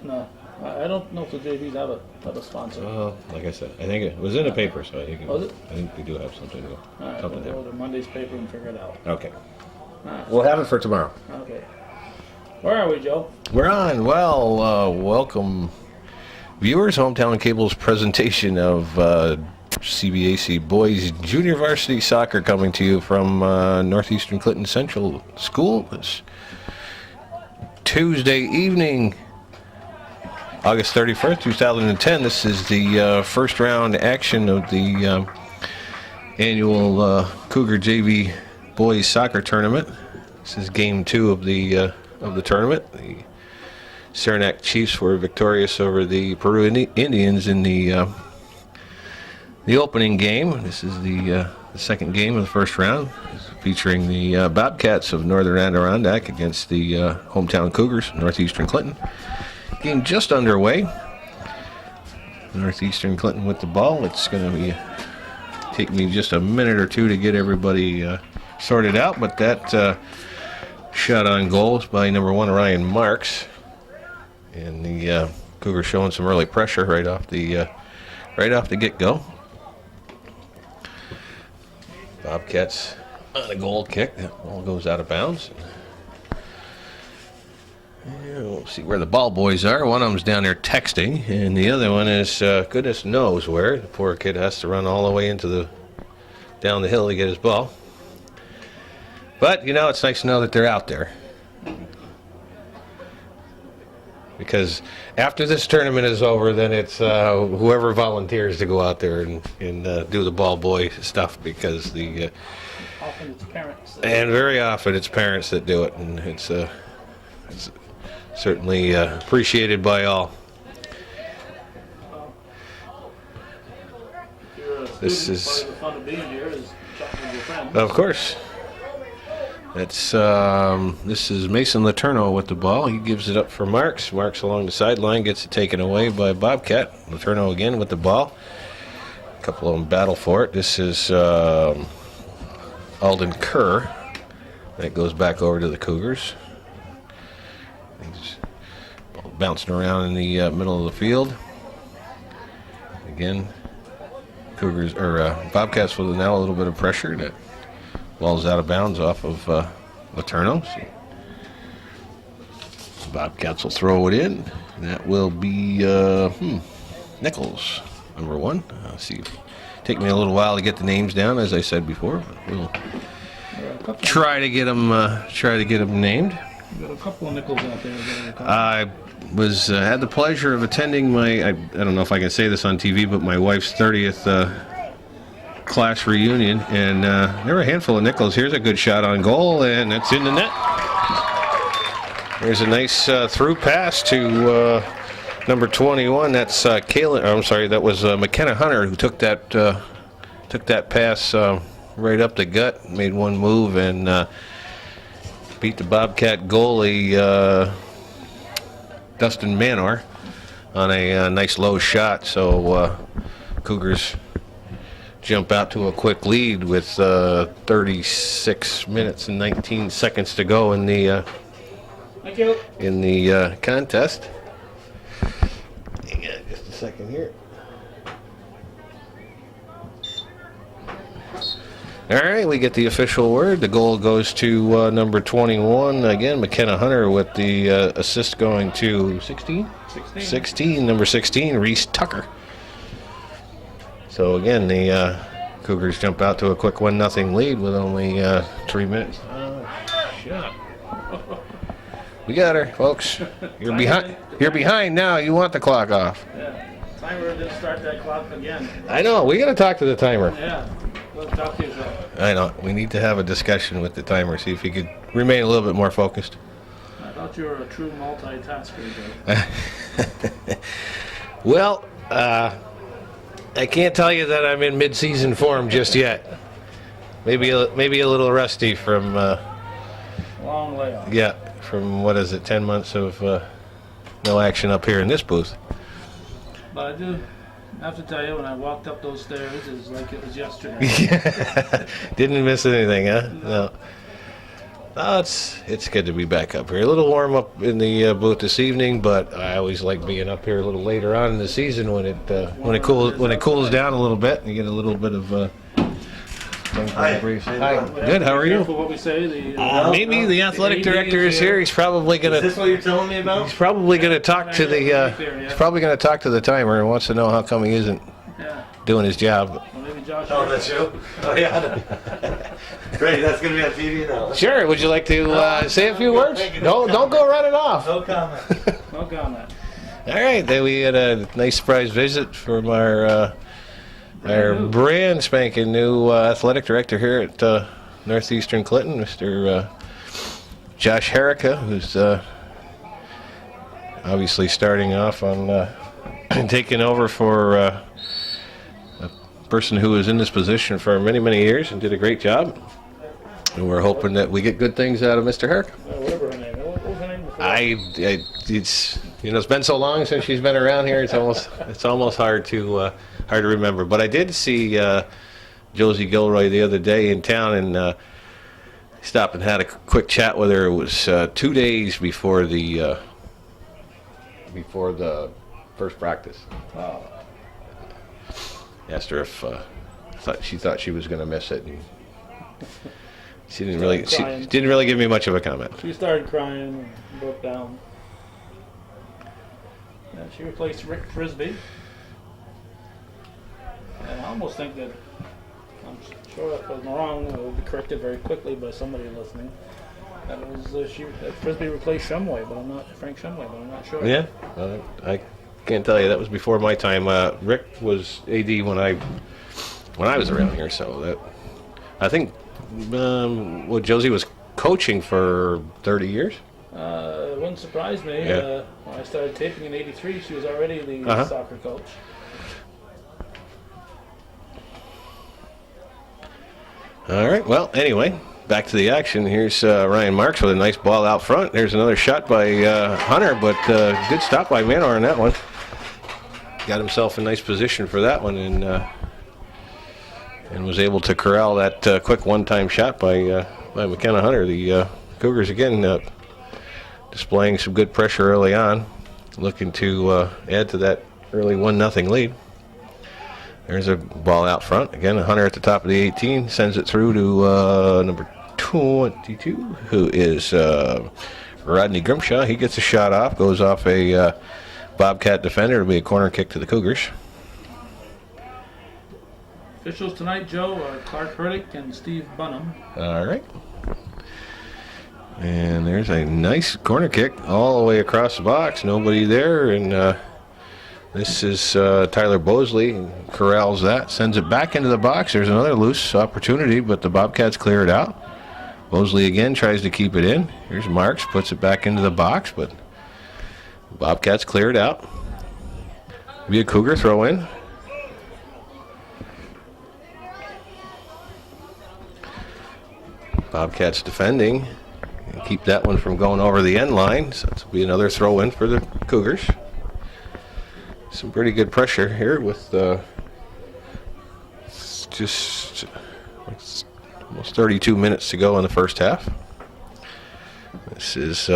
No. I don't know if the JVs have a sponsor. Like I said, I think it was in the paper, so I think Was it? I think we do have something to go. All right, we'll go to Monday's paper and figure it out. Okay. All right. We'll have it for tomorrow. Okay. Where are we, Joe? We're on. Well, welcome, viewers. Hometown Cable's presentation of CBAC Boys Junior Varsity Soccer coming to you from Northeastern Clinton Central School this Tuesday evening, August 31st, 2010. This is the first round action of the annual Cougar JV Boys Soccer Tournament. This is game 2 of the tournament. The Saranac Chiefs were victorious over the Peru Indians in the opening game. This is the second game of the first round, featuring the Bobcats of Northern Adirondack against the hometown Cougars, Northeastern Clinton. Game just underway. Northeastern Clinton with the ball. It's going to take me just a minute or two to get everybody sorted out, but that shot on goals by number 1 Ryan Marks, and the Cougars showing some early pressure right off the get-go. Bobcats on a goal kick. That ball goes out of bounds. We'll see where the ball boys are. One of them's down there texting, and the other one is goodness knows where. The poor kid has to run all the way down the hill to get his ball. But, you know, it's nice to know that they're out there. Because after this tournament is over, then it's whoever volunteers to go out there and do the ball boy stuff, because Often it's parents. and very often it's parents that do it, and it's certainly appreciated by all. This is part of the fun of being here is chatting with your friends. Of course. This is Mason Letourneau with the ball. He gives it up for Marks. Marks along the sideline gets it taken away by Bobcat. Letourneau again with the ball. A couple of them battle for it. This is Alden Kerr. That goes back over to the Cougars. He's bouncing around in the middle of the field. Again, Cougars or Bobcats with now a little bit of pressure. That ball's out of bounds off of Letourneau. So Bobcats will throw it in. That will be Nichols, number 1. See, take me a little while to get the names down, as I said before, but we'll try to get them named. We've got a couple of Nichols out there. I had the pleasure of attending I don't know if I can say this on TV, but my wife's 30th class reunion, and there were a handful of Nichols. Here's a good shot on goal, and it's in the net. There's a nice through pass to number 21. That's Kayla. I'm sorry, that was McKenna Hunter who took that pass right up the gut, made one move, and beat the Bobcat goalie Dustin Manor on a nice low shot. So Cougars jump out to a quick lead with 36 minutes and 19 seconds to go in the contest. Hang on just a second here. All right, we get the official word. The goal goes to number 21. Again, McKenna Hunter with the assist going to 16? 16, number 16, Reese Tucker. So again, the Cougars jump out to a quick 1-0 lead with only 3 minutes. Shot. We got her, folks. You're behind. You're behind now. You want the clock off. Yeah. Timer didn't start that clock again. I know. We got to talk to the timer. Yeah. Let's talk to yourself. I know. We need to have a discussion with the timer. See if he could remain a little bit more focused. I thought you were a true multitasker, Joe. Well, I can't tell you that I'm in mid-season form just yet. Maybe a little rusty from Long layoff. yeah, from what is it, 10 months of no action up here in this booth. But I do have to tell you, when I walked up those stairs, it was like it was yesterday. Didn't miss anything, huh? No. Oh, it's good to be back up here. A little warm up in the booth this evening, but I always like being up here a little later on in the season when it cools down a little bit and you get a little bit of. Hi. Good. How are you? What we say, maybe the athletic director is here. He's probably gonna. Is this what you're telling me about? He's probably gonna talk to the. He's probably gonna talk to the timer and wants to know how come he isn't doing his job. Well, maybe Josh. Oh, that's you? Oh, yeah. Great, that's going to be on TV now. Sure. Would you like to say a few words? No, don't go running off. No comment. No comment. All right. Then we had a nice surprise visit from our brand spanking new athletic director here at Northeastern Clinton, Mr. Josh Herrica, who's obviously starting off on taking over for a person who was in this position for many, many years and did a great job. And we're hoping that we get good things out of Mr. Herrica. Whatever her name. What was her name before? It's been so long since she's been around here. It's almost hard to remember. But I did see Josie Gilroy the other day in town and stopped and had a quick chat with her. It was 2 days before the first practice. Wow. Asked her if she thought she was going to miss it. And she didn't really give me much of a comment. She started crying and broke down. Yeah, she replaced Rick Frisbee. And I almost think that, I'm sure if I'm wrong, it will be corrected very quickly by somebody listening. That was that Frisbee replaced Shumway, but I'm not Frank Shumway, but I'm not sure. Yeah, I can't tell you. That was before my time. Rick was AD when I was around here, so that I think Josie was coaching for 30 years. It wouldn't surprise me. Yeah. When I started taping in '83, she was already the soccer coach. All right. Well, anyway, back to the action. Here's Ryan Marks with a nice ball out front. There's another shot by Hunter, but good stop by Manor on that one. Got himself in nice position for that one and was able to corral that quick one-time shot by McKenna Hunter. The Cougars again displaying some good pressure early on, looking to add to that early 1-0 lead. There's a ball out front. Again, Hunter at the top of the 18 sends it through to number 22, who is Rodney Grimshaw. He gets a shot off, goes off a Bobcat defender. It'll be a corner kick to the Cougars. Officials tonight, Joe, are Clark Hurdick and Steve Bunham. All right. And there's a nice corner kick all the way across the box. Nobody there, and this is Tyler Bosley. Corrals that, sends it back into the box. There's another loose opportunity, but the Bobcats clear it out. Bosley again tries to keep it in. Here's Marks, puts it back into the box, but Bobcats clear it out. Be a Cougar throw in. Bobcats defending. And keep that one from going over the end line. So it'll be another throw in for the Cougars. Some pretty good pressure here with just almost 32 minutes to go in the first half. This is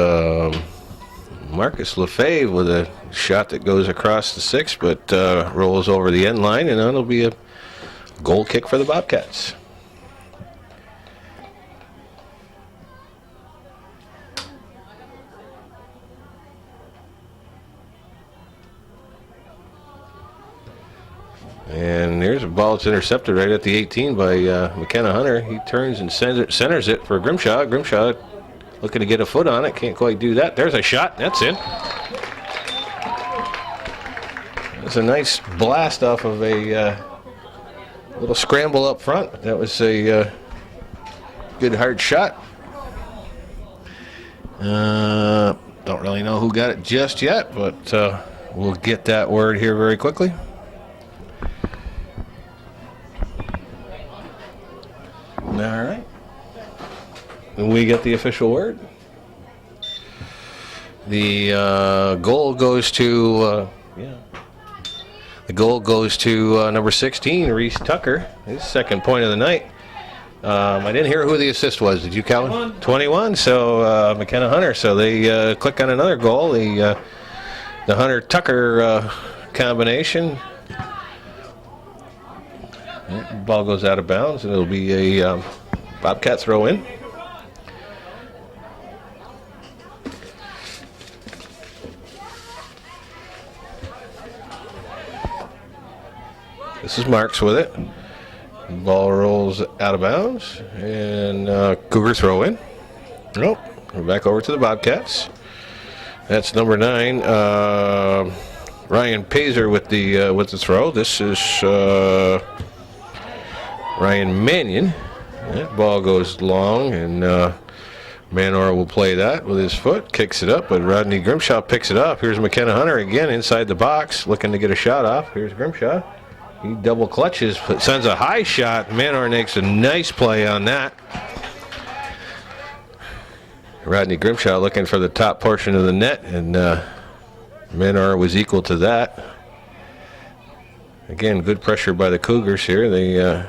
Marcus Lefebvre with a shot that goes across the 6, but rolls over the end line, and that'll be a goal kick for the Bobcats. And here's a ball that's intercepted right at the 18 by McKenna Hunter. He turns and centers it for Grimshaw. Grimshaw looking to get a foot on it. Can't quite do that. There's a shot. That's in. That's a nice blast off of a little scramble up front. That was a good hard shot. Don't really know who got it just yet, but we'll get that word here very quickly. All right. And we get the official word. The goal goes to number 16, Reese Tucker. His second point of the night. I didn't hear who the assist was. Did you, Calvin? 21. So McKenna Hunter. So they click on another goal. The Hunter Tucker combination. Ball goes out of bounds, and it'll be a Bobcat throw in. This is Marks with it. Ball rolls out of bounds, and Cougar throw in. Nope. We're back over to the Bobcats. That's number 9, Ryan Pazer with the throw. This is Ryan Mannion. That ball goes long, and Manor will play that with his foot, kicks it up, but Rodney Grimshaw picks it up. Here's McKenna Hunter again inside the box, looking to get a shot off. Here's Grimshaw. He double clutches, sends a high shot. Manor makes a nice play on that. Rodney Grimshaw looking for the top portion of the net, and Manor was equal to that. Again, good pressure by the Cougars here. They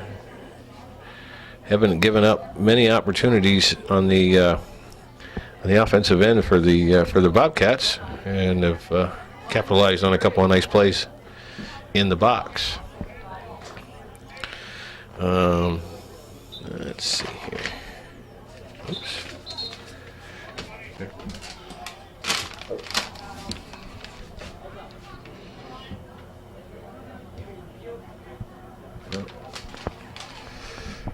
haven't given up many opportunities on the offensive end for the Bobcats, and have capitalized on a couple of nice plays in the box. Let's see here. Oops.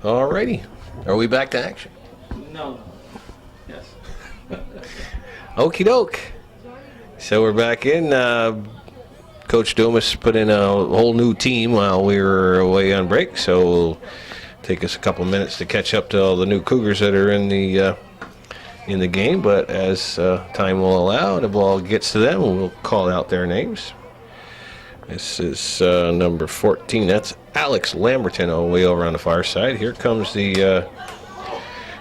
Alrighty. Are we back to action? No. Yes. Okie doke. So we're back in. Coach Dumas put in a whole new team while we were away on break, so it'll take us a couple minutes to catch up to all the new Cougars that are in the game. But as time will allow, the ball gets to them, and we'll call out their names. This is number 14. That's Alex Lamberton, all the way over on the far side. Here comes the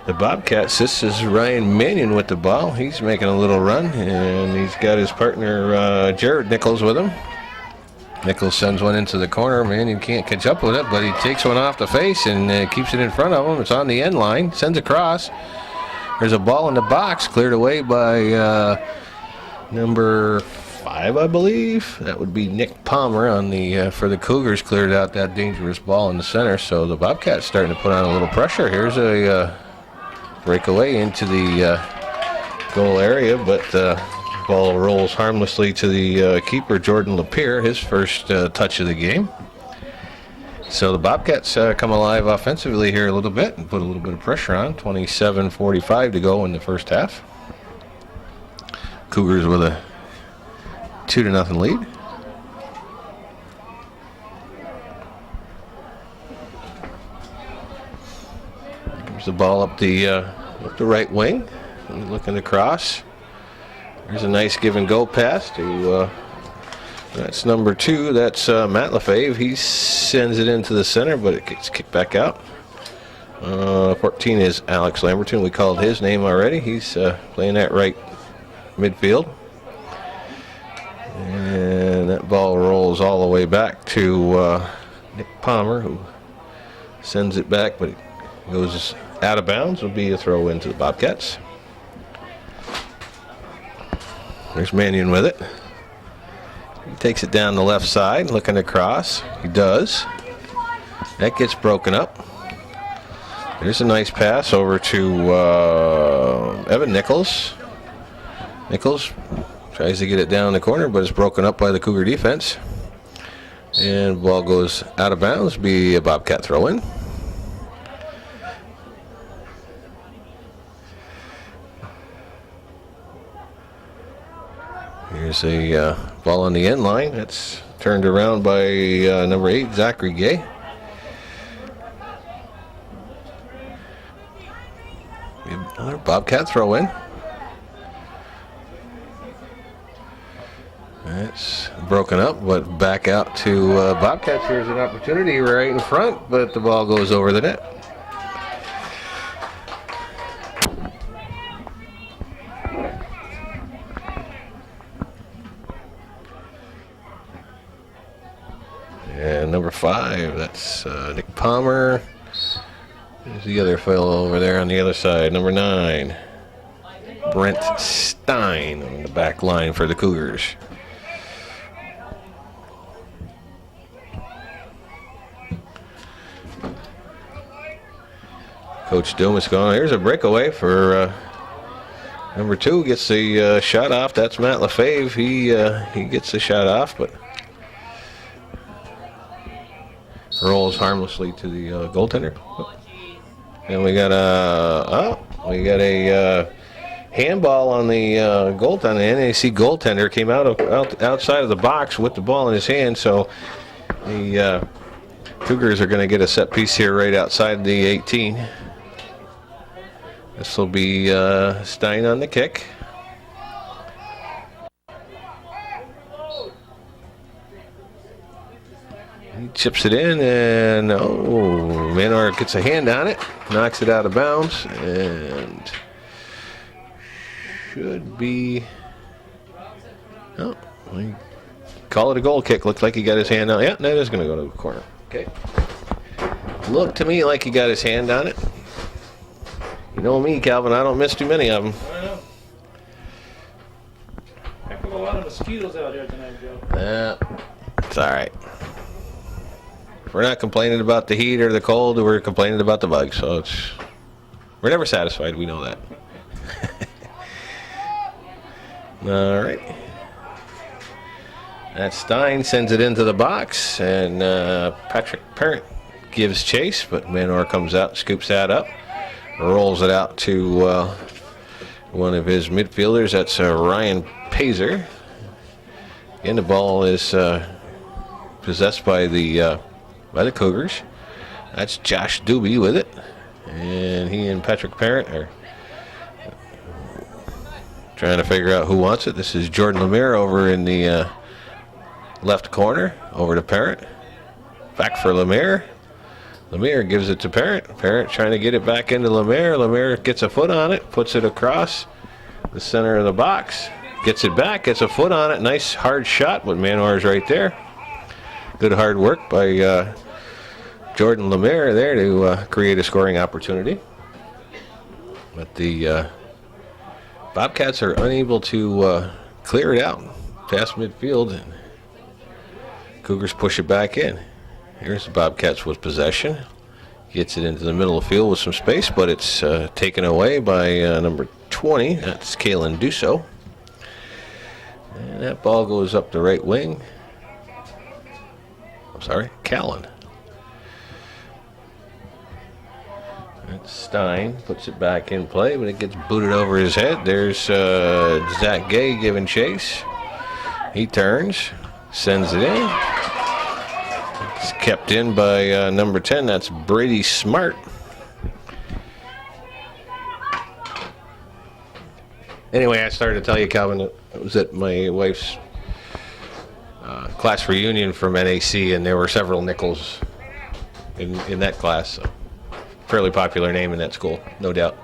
Bobcats. This is Ryan Mannion with the ball. He's making a little run, and he's got his partner Jared Nichols with him. Nichols sends one into the corner. Mannion can't catch up with it, but he takes one off the face and keeps it in front of him. It's on the end line. Sends across. There's a ball in the box, cleared away by number 5, I believe. That would be Nick Palmer on the for the Cougars. Cleared out that dangerous ball in the center. So the Bobcats starting to put on a little pressure. Here's a breakaway into the goal area, but ball rolls harmlessly to the keeper, Jordan Lapierre, his first touch of the game. So the Bobcats come alive offensively here a little bit and put a little bit of pressure on. 27:45 to go in the first half. Cougars with a 2-0 lead. There's the ball up the right wing. Looking to cross. There's a nice give and go pass to that's number 2. That's Matt Lefebvre. He sends it into the center, but it gets kicked back out. 14 is Alex Lamberton. We called his name already. He's playing that right midfield. And that ball rolls all the way back to Nick Palmer, who sends it back, but it goes out of bounds. Will be a throw into the Bobcats. There's Mannion with it. He takes it down the left side, looking across. He does. That gets broken up. There's a nice pass over to Evan Nichols. Nichols tries to get it down the corner, but it's broken up by the Cougar defense. And the ball goes out of bounds. Be a Bobcat throw-in. Here's a ball on the end line. That's turned around by number 8, Zachary Gay. Another Bobcat throw in. It's broken up, but back out to Bobcats. Here's an opportunity right in front, but the ball goes over the net. And number 5, that's Nick Palmer. There's the other fellow over there on the other side, number 9. Brent Stein on the back line for the Cougars. Coach Dumas going. Here's a breakaway for number 2. Gets the shot off. That's Matt Lefebvre. He gets the shot off, but rolls harmlessly to the goaltender. And we got a handball on the goaltender. The NAC goaltender came outside of the box with the ball in his hand. So the Cougars are going to get a set piece here right outside the 18. This will be Stein on the kick. He chips it in, and Manor gets a hand on it, knocks it out of bounds, and should be. Oh, we call it a goal kick. Looks like he got his hand on it. Yeah, that is going to go to the corner. Okay. Looked to me like he got his hand on it. You know me, Calvin. I don't miss too many of them. I know. Heck of a lot of mosquitoes out here tonight, Joe. It's all right. We're not complaining about the heat or the cold. We're complaining about the bugs. So we're never satisfied. We know that. All right. That Stein sends it into the box, and Patrick Parent gives chase, but Manor comes out, scoops that up, rolls it out to one of his midfielders. That's Ryan Pazer. And the ball is possessed by the Cougars. That's Josh Doobie with it, and he and Patrick Parent are trying to figure out who wants it. This is Jordan Lemire over in the left corner, over to Parent. Back for Lemire. Lemire gives it to Parent. Parent trying to get it back into Lemire. Lemire gets a foot on it, puts it across the center of the box, gets it back, gets a foot on it. Nice hard shot, but Manor's right there. Good hard work by Jordan Lemire there to create a scoring opportunity. But the Bobcats are unable to clear it out past midfield. And Cougars push it back in. Here's the Bobcats with possession. Gets it into the middle of the field with some space, but it's taken away by number 20. That's Kalen Dusso. And that ball goes up the right wing. Callan. That's Stein puts it back in play, but it gets booted over his head. There's Zach Gay giving chase. He turns, sends it in. It's kept in by number 10. That's Brady Smart. Anyway, I started to tell you, Calvin, it was at my wife's class reunion from NAC, and there were several Nichols in that class. So fairly popular name in that school, no doubt.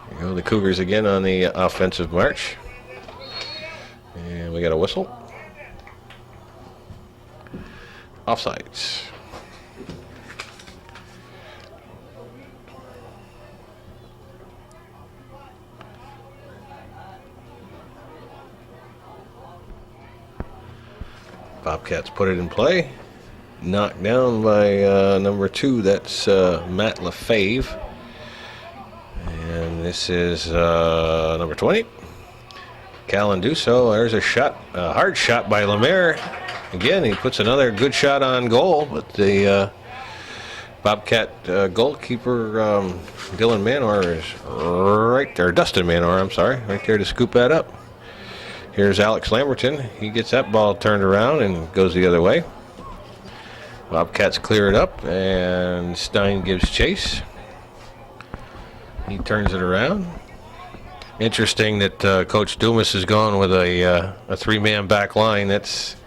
There you go, the Cougars again on the offensive march. And we got a whistle. Offsides. Bobcats put it in play. Knocked down by number 2. That's Matt Lefebvre. And this is number 20. Callan Dusso. There's a shot, a hard shot by Lemire. Again, he puts another good shot on goal, but the Bobcat goalkeeper Dylan Manor is right there. Dustin Manor, I'm sorry, right there to scoop that up. Here's Alex Lamberton. He gets that ball turned around and goes the other way. Bobcats clear it up, and Stein gives chase. He turns it around. Interesting that Coach Dumas is going with a 3-man back line. That's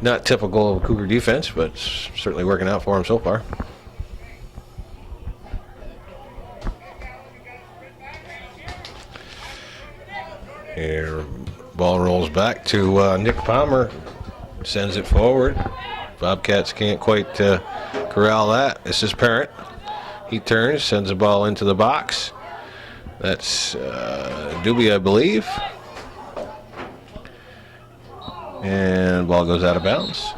not typical of Cougar defense, but it's certainly working out for him so far. Here, ball rolls back to Nick Palmer Sends it forward. Bobcats can't quite corral that. This is Parent. He turns, sends the ball into the box. That's Doobie, I believe. And ball goes out of bounds.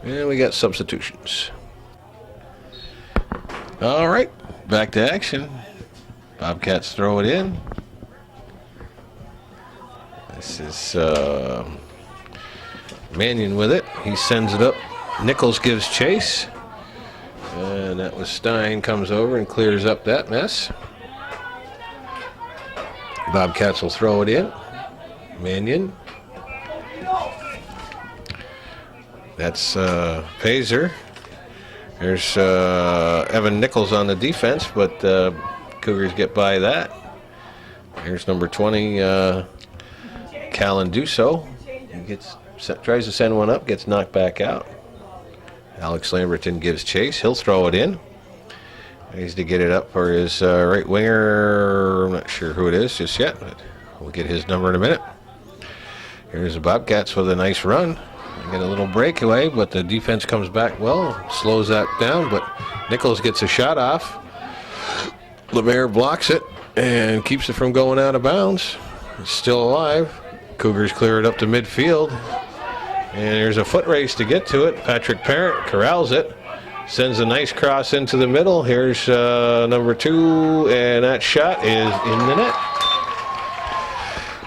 And we got substitutions. All right, back to action. Bobcats throw it in. This is Mannion with it. He sends it up. Nichols gives chase. And that was Stein, comes over and clears up that mess. Bobcats will throw it in. Mannion. That's Pazer. There's Evan Nichols on the defense, but Cougars get by that. Here's number 20, Callan Dusso. He tries to send one up, gets knocked back out. Alex Lamberton gives chase. He'll throw it in. He needs to get it up for his right winger. I'm not sure who it is just yet, but we'll get his number in a minute. Here's the Bobcats with a nice run. They get a little breakaway, but the defense comes back well, slows that down, but Nichols gets a shot off. Lemaire blocks it and keeps it from going out of bounds. It's still alive. Cougars clear it up to midfield. And there's a foot race to get to it. Patrick Parent corrals it. Sends a nice cross into the middle. Here's number 2, and that shot is in the net.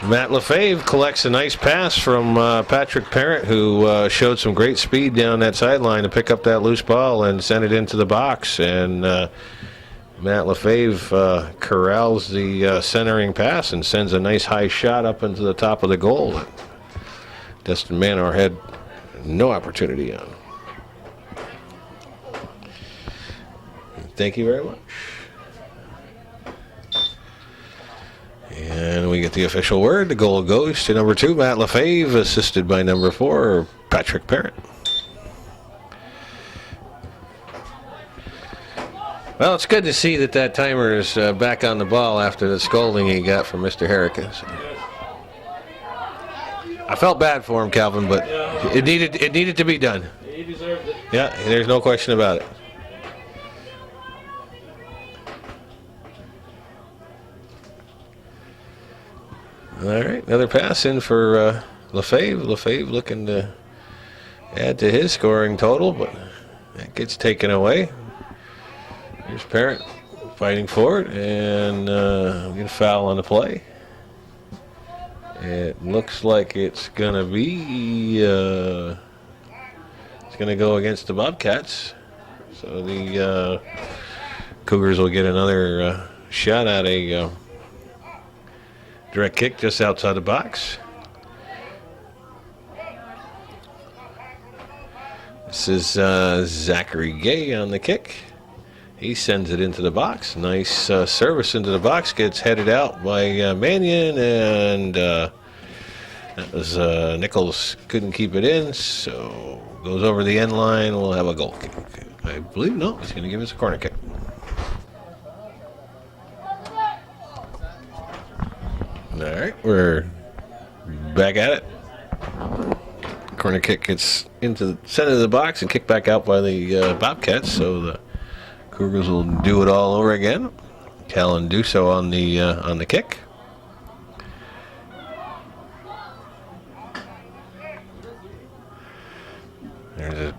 Matt Lefebvre collects a nice pass from Patrick Parent, who showed some great speed down that sideline to pick up that loose ball and send it into the box. And Matt Lefebvre corrals the centering pass and sends a nice high shot up into the top of the goal. Dustin Manor had no opportunity on. Thank you very much. And we get the official word. The goal goes to number 2, Matt Lefebvre, assisted by number 4, Patrick Parent. Well, it's good to see that timer is back on the ball after the scolding he got from Mr. Herrick. So. I felt bad for him, Calvin, but it needed to be done. He deserved it. Yeah, there's no question about it. All right, another pass in for Lefebvre. Lefebvre looking to add to his scoring total, but that gets taken away. Here's Parent fighting for it, and we get a foul on the play. It looks like it's going to be, it's going to go against the Bobcats. So the Cougars will get another shot at a direct kick just outside the box. This is Zachary Gay on the kick. He sends it into the box. Nice service into the box. Gets headed out by Mannion, and that was Nichols couldn't keep it in, so goes over the end line. We'll have a goal kick. I believe, no, he's going to give us a corner kick. All right, we're back at it. Corner kick gets into the center of the box and kicked back out by the Bobcats, so the Cougars will do it all over again. Callan Dusso on the kick. There's a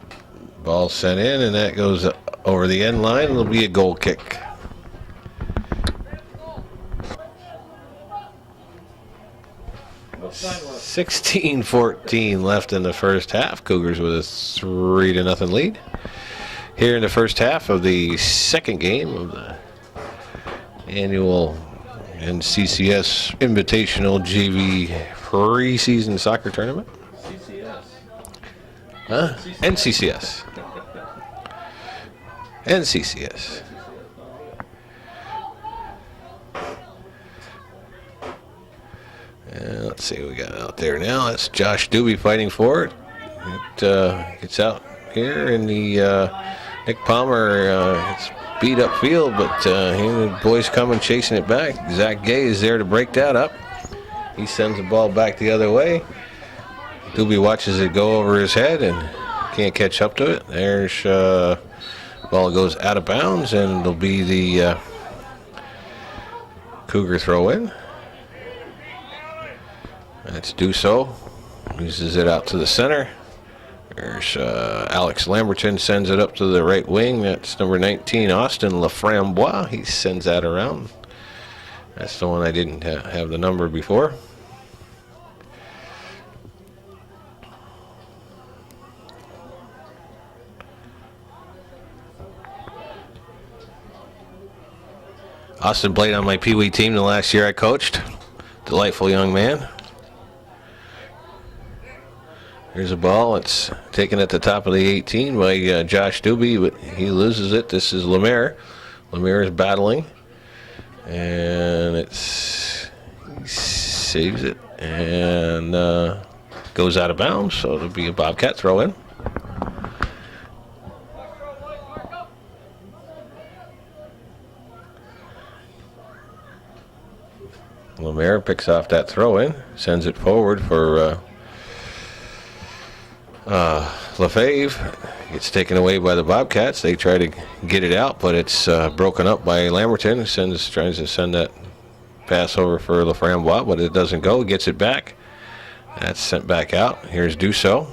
ball sent in, and that goes over the end line. It'll be a goal kick. What time left? 16-14 left in the first half. Cougars with a 3-0 lead. Here in the first half of the second game of the annual NCCS Invitational JV preseason soccer tournament. CCS. Huh? NCCS. NCCS. Let's see what we got out there now. That's Josh Doobie fighting for it. It gets out here in the Nick Palmer gets beat up field, but the boys coming chasing it back. Zach Gay is there to break that up. He sends the ball back the other way. Doobie watches it go over his head and can't catch up to it. There's ball goes out of bounds, and it'll be the Cougar throw in. That's Duso. Uses it out to the center. There's Alex Lamberton sends it up to the right wing. That's number 19, Austin Laframboise. He sends that around. That's the one I didn't have the number before. Austin played on my Pee Wee team the last year I coached. Delightful young man. Here's a ball. It's taken at the top of the 18 by Josh Doobie, but he loses it. This is Lemaire. Lemaire is battling, and he saves it and goes out of bounds. So it'll be a Bobcat throw in. Lemaire picks off that throw in, sends it forward for Lefebvre. Gets taken away by the Bobcats. They try to get it out, but it's broken up by Lamberton. Tries to send that pass over for Laframboise, but it doesn't go. Gets it back. That's sent back out. Here's Duso.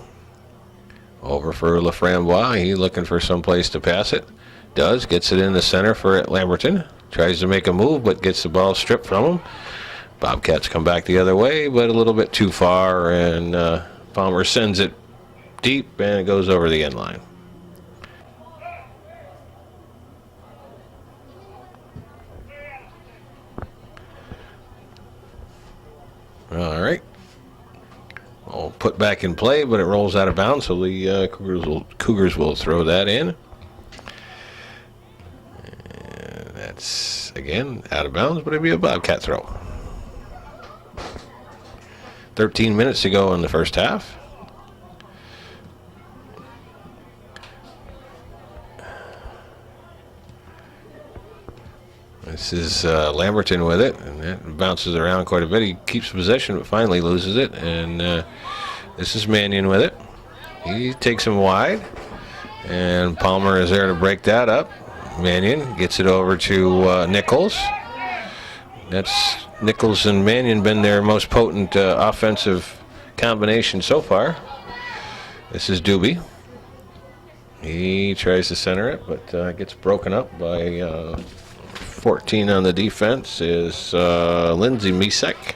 Over for Laframboise. He's looking for some place to pass it. Does. Gets it in the center for Lamberton. Tries to make a move, but gets the ball stripped from him. Bobcats come back the other way, but a little bit too far, and Palmer sends it deep, and it goes over the end line. All right. Well, put back in play, but it rolls out of bounds, so the Cougars will throw that in. And that's, again, out of bounds, but it'll be a Bobcat throw. 13 minutes to go in the first half. This is Lamberton with it, and it bounces around quite a bit. He keeps possession, but finally loses it. And this is Mannion with it. He takes him wide, and Palmer is there to break that up. Mannion gets it over to Nichols. That's Nichols and Mannion been their most potent offensive combination so far. This is Doobie. He tries to center it, but gets broken up by 14 on the defense is Lindsey Misek.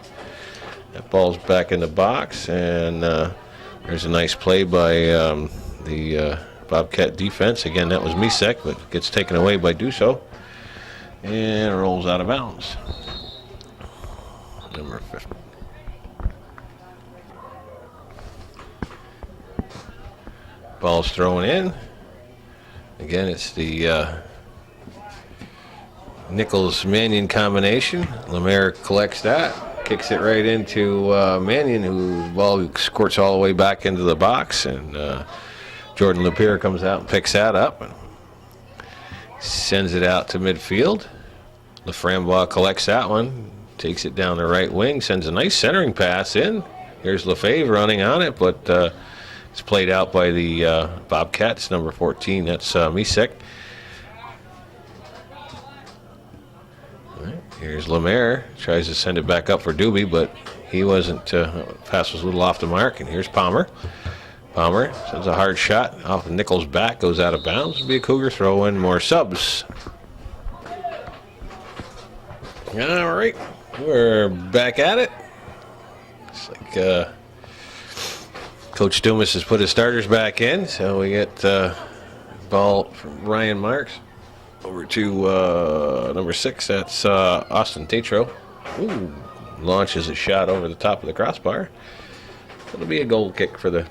That ball's back in the box, and there's a nice play by the Bobcat defense. Again, that was Misek, but gets taken away by Duso and rolls out of bounds. Number 50. Ball's thrown in. Again, it's the Nichols-Mannion combination. Lemaire collects that, kicks it right into Mannion, who ball squirts all the way back into the box, and Jordan Lapierre comes out and picks that up and sends it out to midfield. Laframboise collects that one, takes it down the right wing, sends a nice centering pass in. Here's Lefebvre running on it, but it's played out by the Bobcats, number 14. That's Misek. Right, here's Lemaire. Tries to send it back up for Doobie, but he wasn't. Pass was a little off the mark. And here's Palmer. Palmer sends a hard shot off Nichols' back, goes out of bounds. It'll be a Cougar throw in. More subs. All right, we're back at it. It's like Coach Dumas has put his starters back in, so we get ball from Ryan Marks over to number 6. That's Austin Tatro. Ooh, launches a shot over the top of the crossbar. It'll be a goal kick for the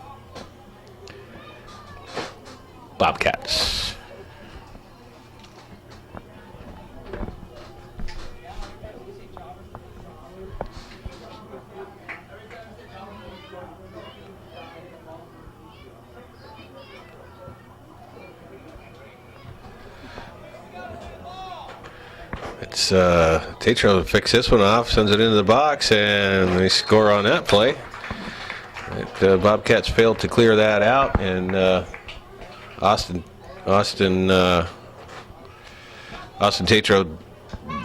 Bobcats. It's Tatro picks this one off, sends it into the box, and they score on that play. It the Bobcats failed to clear that out, and Austin Tatro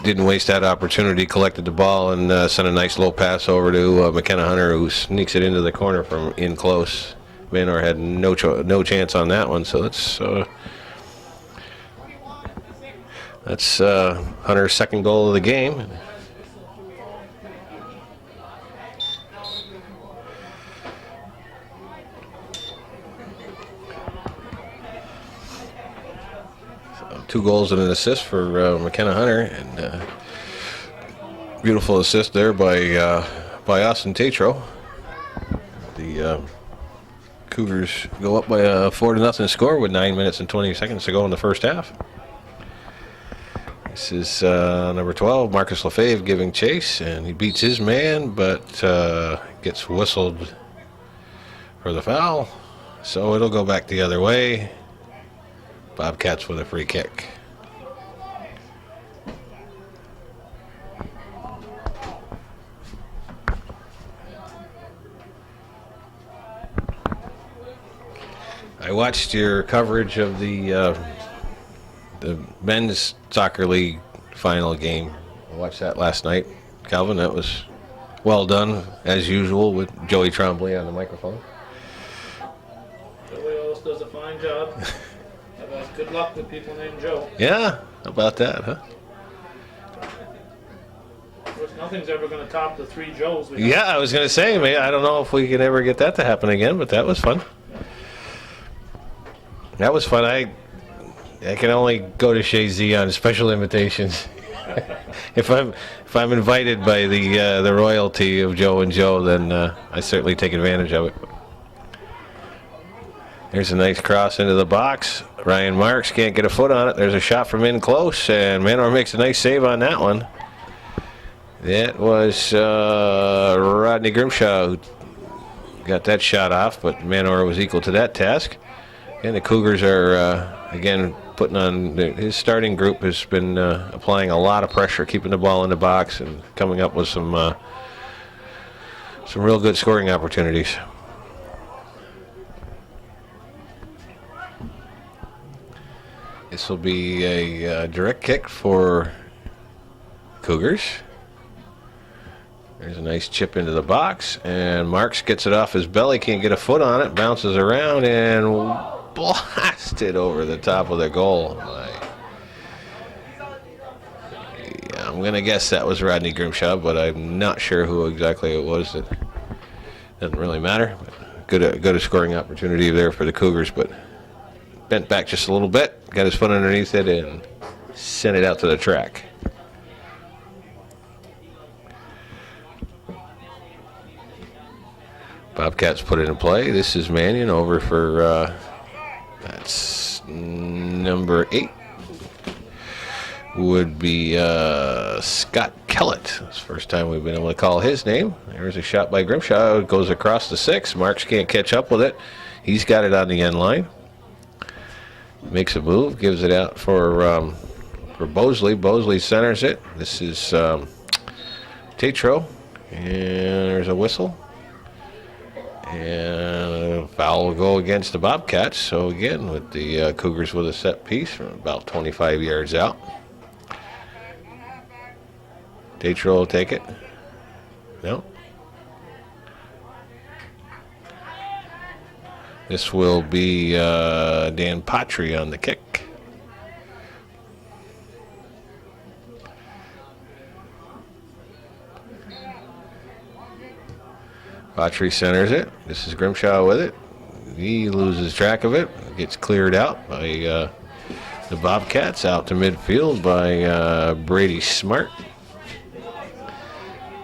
didn't waste that opportunity, collected the ball, and sent a nice low pass over to McKenna Hunter, who sneaks it into the corner from in close. Manor had no chance on that one, so that's Hunter's second goal of the game. So 2 goals and an assist for McKenna Hunter, and beautiful assist there by Austin Tatro. The Cougars go up by a 4-0 score with 9 minutes and 20 seconds to go in the first half. This is number 12, Marcus Lefebvre, giving chase, and he beats his man, but gets whistled for the foul. So it'll go back the other way. Bobcats with a free kick. I watched your coverage of the men's soccer league final game. I watched that last night, Calvin. That was well done, as usual, with Joey Trombley on the microphone. Joey always does a fine job. Good luck with people named Joe. Yeah, how about that, huh? Of course, nothing's ever going to top the 3 Joes. Yeah, I was going to say, man, I don't know if we can ever get that to happen again, but that was fun. That was fun. I can only go to Chez Z on special invitations. If I'm invited by the royalty of Joe and Joe, then I certainly take advantage of it. There's a nice cross into the box. Ryan Marks can't get a foot on it. There's a shot from in close, and Manor makes a nice save on that one. That was Rodney Grimshaw who got that shot off, but Manor was equal to that task. And the Cougars are, again, putting on his starting group has been applying a lot of pressure, keeping the ball in the box and coming up with some real good scoring opportunities. This will be a direct kick for Cougars. There's a nice chip into the box, and Marks gets it off his belly, can't get a foot on it, bounces around, and blasted over the top of the goal. Yeah, I'm going to guess that was Rodney Grimshaw, but I'm not sure who exactly it was. It doesn't really matter. But good scoring opportunity there for the Cougars, but bent back just a little bit, got his foot underneath it, and sent it out to the track. Bobcats put it in play. This is Mannion over for, that's number 8. Would be Scott Kellett. It's the first time we've been able to call his name. There's a shot by Grimshaw. It goes across the 6. Marks can't catch up with it. He's got it on the end line. Makes a move, gives it out for Bosley. Bosley centers it. This is Tatro. And there's a whistle. And a foul will go against the Bobcats. So again, with the Cougars with a set piece from about 25 yards out. Tatro will take it. No. This will be Dan Patry on the kick. Patry centers it. This is Grimshaw with it. He loses track of it. Gets cleared out by the Bobcats, out to midfield by Brady Smart.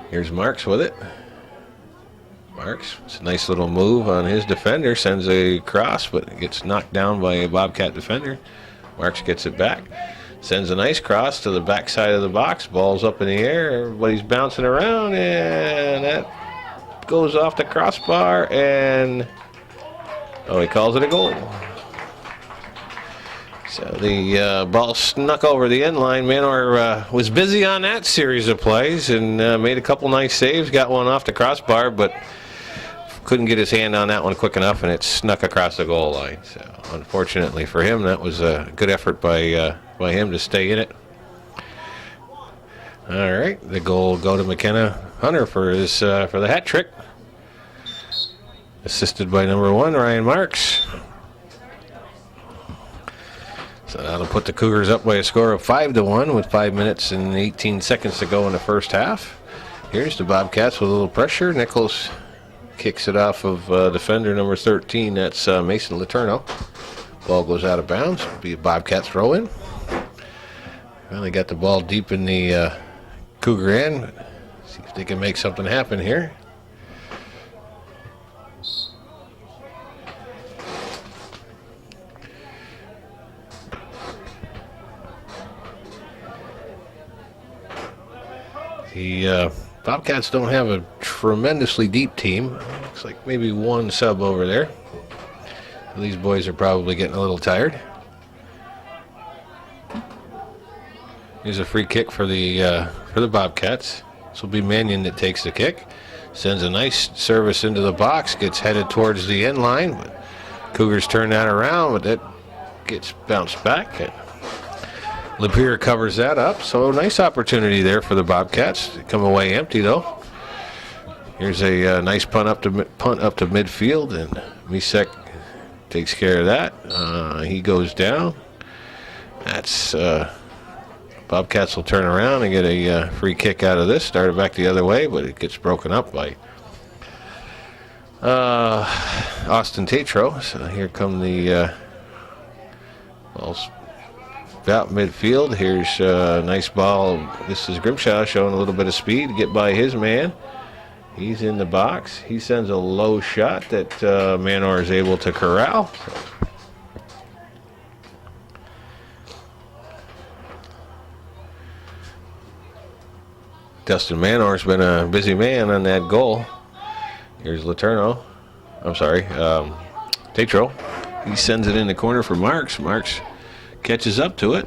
Here's Marks with it. Marks, it's a nice little move on his defender, sends a cross, but gets knocked down by a Bobcat defender. Marks gets it back, sends a nice cross to the backside of the box, ball's up in the air, everybody's bouncing around, and that goes off the crossbar, and he calls it a goal. So the ball snuck over the end line. Manor was busy on that series of plays and made a couple nice saves, got one off the crossbar, but couldn't get his hand on that one quick enough, and it snuck across the goal line. So unfortunately for him, that was a good effort by him to stay in it. All right, the goal will go to McKenna Hunter for his for the hat trick, assisted by number 1 Ryan Marks. So that'll put the Cougars up by a score of 5-1 with 5 minutes and 18 seconds to go in the first half. Here's the Bobcats with a little pressure. Nichols kicks it off of defender number 13. That's Mason Letourneau. Ball goes out of bounds. It'll be a Bobcat throw in. Well, they got the ball deep in the Cougar end. See if they can make something happen here. The Bobcats don't have a tremendously deep team. Looks like maybe one sub over there. These boys are probably getting a little tired. Here's a free kick for the Bobcats. This will be Mannion that takes the kick. Sends a nice service into the box. Gets headed towards the end line. But Cougars turn that around, but that gets bounced back. Lapeer covers that up, so nice opportunity there for the Bobcats to come away empty, though. Here's a nice punt up to midfield, and Misek takes care of that. He goes down. That's Bobcats will turn around and get a free kick out of this. Started back the other way, but it gets broken up by Austin Tatro. So here come the balls. Out midfield. Here's a nice ball. This is Grimshaw showing a little bit of speed to get by his man. He's in the box. He sends a low shot that Manor is able to corral. Dustin Manor's been a busy man on that goal. Here's Letourneau. I'm sorry, Tatro. He sends it in the corner for Marks. Marks catches up to it,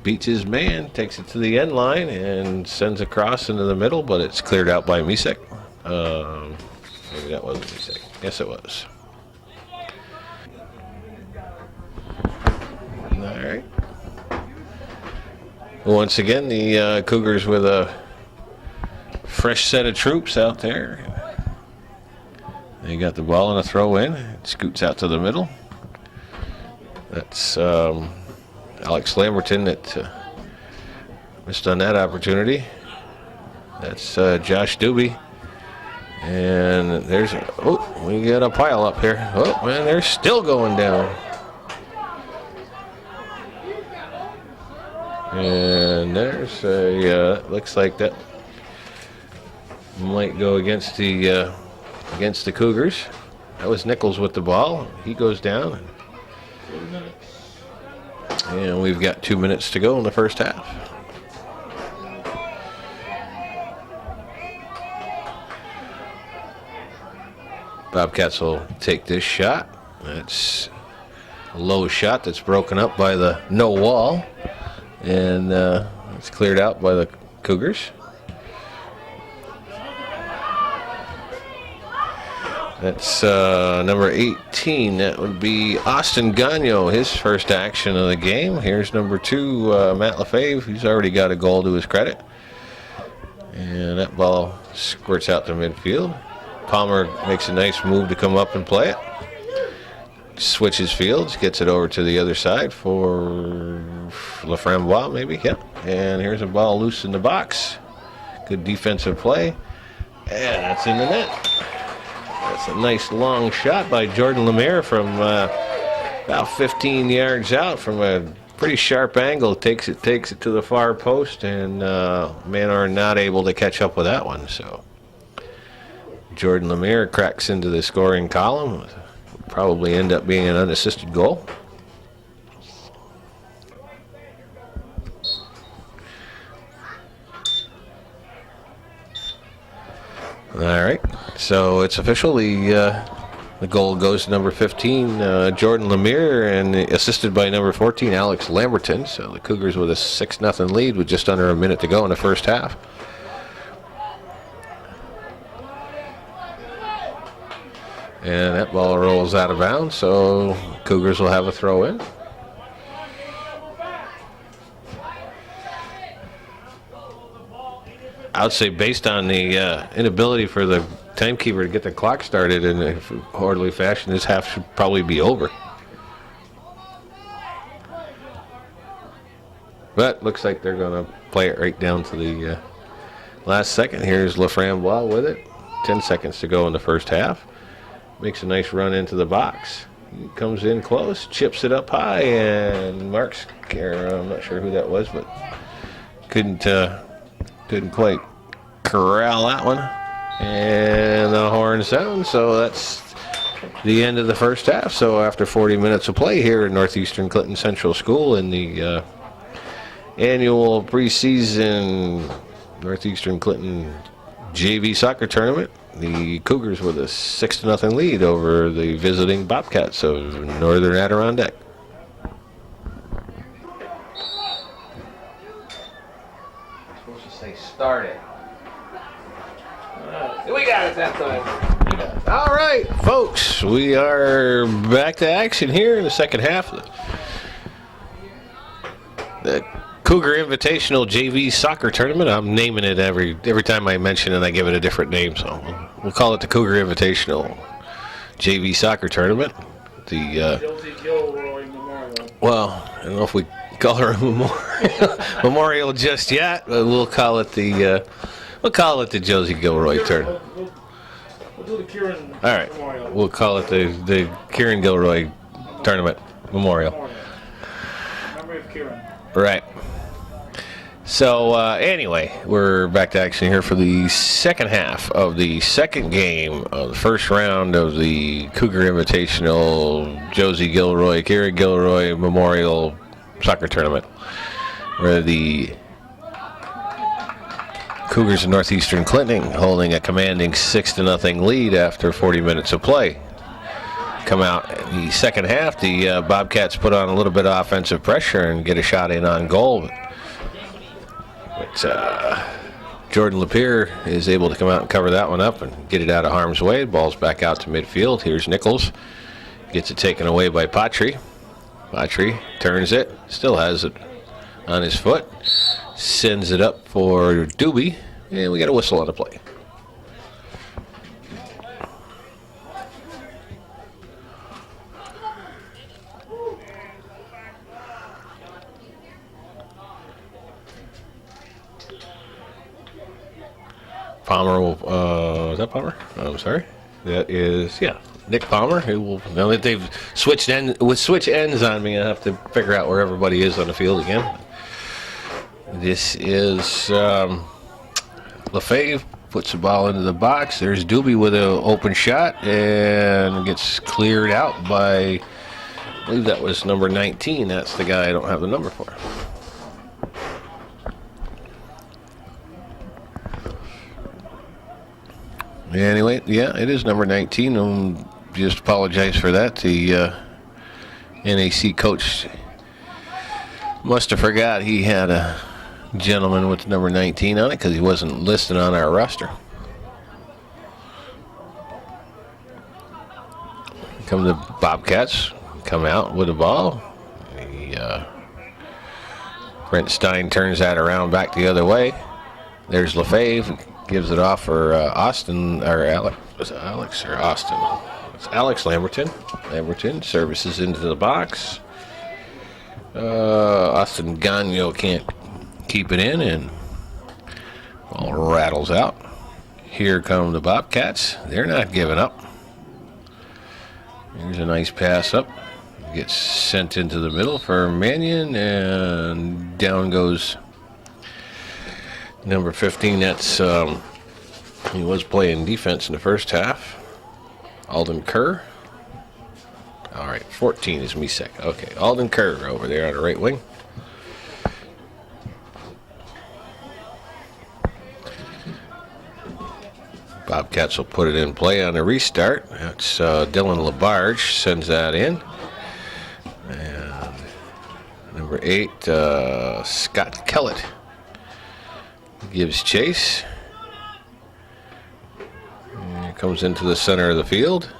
beats his man, takes it to the end line, and sends a cross into the middle, but it's cleared out by Misek. Maybe that wasn't Misek. Yes, it was. All right. Once again, the Cougars with a fresh set of troops out there. They got the ball on a throw in. It scoots out to the middle. That's Alex Lamberton that missed on that opportunity. That's Josh Doobie. And there's we got a pile up here. Oh, man, they're still going down. And there's a, looks like that might go against the Cougars. That was Nichols with the ball. He goes down. And we've got 2 minutes to go in the first half. Bobcats will take this shot. That's a low shot that's broken up by the no wall. And it's cleared out by the Cougars. That's number 18. That would be Austin Gagnon, his first action of the game. Here's number 2, Matt Lefebvre. He's already got a goal to his credit. And that ball squirts out to midfield. Palmer makes a nice move to come up and play it. Switches fields, gets it over to the other side for Laframboise, maybe. Yep. And here's a ball loose in the box. Good defensive play. And that's in the net. That's a nice long shot by Jordan Lemaire from about 15 yards out from a pretty sharp angle. Takes it to the far post, and Manor not able to catch up with that one. So Jordan Lemaire cracks into the scoring column. Probably end up being an unassisted goal. All right, so it's official. The goal goes to number 15, Jordan Lemaire, and assisted by number 14, Alex Lamberton. So the Cougars with a 6-0 lead with just under a minute to go in the first half. And that ball rolls out of bounds, so Cougars will have a throw in. I would say based on the inability for the timekeeper to get the clock started in a orderly fashion, this half should probably be over. But looks like they're going to play it right down to the last second. Here's Laframboise with it. 10 seconds to go in the first half. Makes a nice run into the box. He comes in close, chips it up high, and marks. I'm not sure who that was, but couldn't quite corral that one. And the horn sounds, so that's the end of the first half. So after 40 minutes of play here in Northeastern Clinton Central School in the annual preseason Northeastern Clinton JV soccer tournament, the Cougars with a 6-0 lead over the visiting Bobcats of Northern Adirondack. Supposed to say start it. We got it that time. All right, folks, we are back to action here in the second half. The Cougar Invitational JV Soccer Tournament. I'm naming it every time I mention it. I give it a different name, so we'll call it the Cougar Invitational JV Soccer Tournament. The Josie Gilroy Memorial. well, I don't know if we call her a memorial just yet, but we'll call it the Josie Gilroy Tournament. We'll do the Kieran All right, Memorial. we'll call it the Kieran Gilroy Tournament Memorial. Memory of Kieran. Right. So anyway, we're back to action here for the second half of the second game of the first round of the Cougar Invitational Josie Gilroy, Kieran Gilroy Memorial Soccer Tournament, where the Cougars of Northeastern Clinton holding a commanding 6-0 lead after 40 minutes of play. Come out in the second half, the Bobcats put on a little bit of offensive pressure and get a shot in on goal. But Jordan Lapierre is able to come out and cover that one up and get it out of harm's way. Ball's back out to midfield. Here's Nichols. Gets it taken away by Patry. Patry turns it. Still has it on his foot. Sends it up for Doobie. And we got a whistle on the play. Palmer will, is that Palmer? I'm sorry. That is, yeah, Nick Palmer, who will, now that they've switch ends on me, I have to figure out where everybody is on the field again. This is LaFave, puts the ball into the box. There's Doobie with an open shot and gets cleared out by, I believe that was number 19. That's the guy I don't have the number for. Anyway, yeah, it is number 19. Just apologize for that. The NAC coach must have forgot he had a gentleman with number 19 on it because he wasn't listed on our roster. Come the Bobcats, come out with the ball. Brent Stein turns that around back the other way. There's LaFave. Gives it off for Austin, or Alex. Was it Alex or Austin? It's Alex Lamberton. Lamberton services into the box. Austin Gagno can't keep it in, and ball rattles out. Here come the Bobcats. They're not giving up. Here's a nice pass up. Gets sent into the middle for Mannion, and down goes number 15, that's, he was playing defense in the first half. Alden Kerr. All right, 14 is Misek. Okay, Alden Kerr over there on the right wing. Bobcats will put it in play on the restart. That's Dylan Labarge sends that in. And number 8, Scott Kellett gives chase. And comes into the center of the field.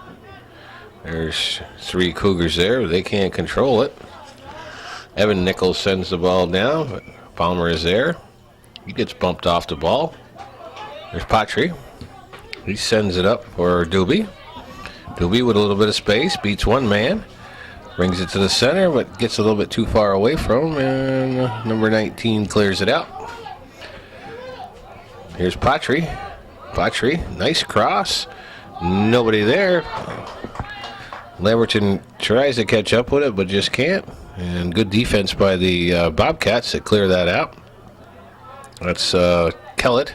There's 3 Cougars there. They can't control it. Evan Nichols sends the ball down, but Palmer is there. He gets bumped off the ball. There's Patry. He sends it up for Doobie. Doobie with a little bit of space, beats one man. Brings it to the center, but gets a little bit too far away from him, and number 19 clears it out. Here's Patry. Patry, nice cross. Nobody there. Lamberton tries to catch up with it, but just can't. And good defense by the Bobcats to clear that out. That's Kellett.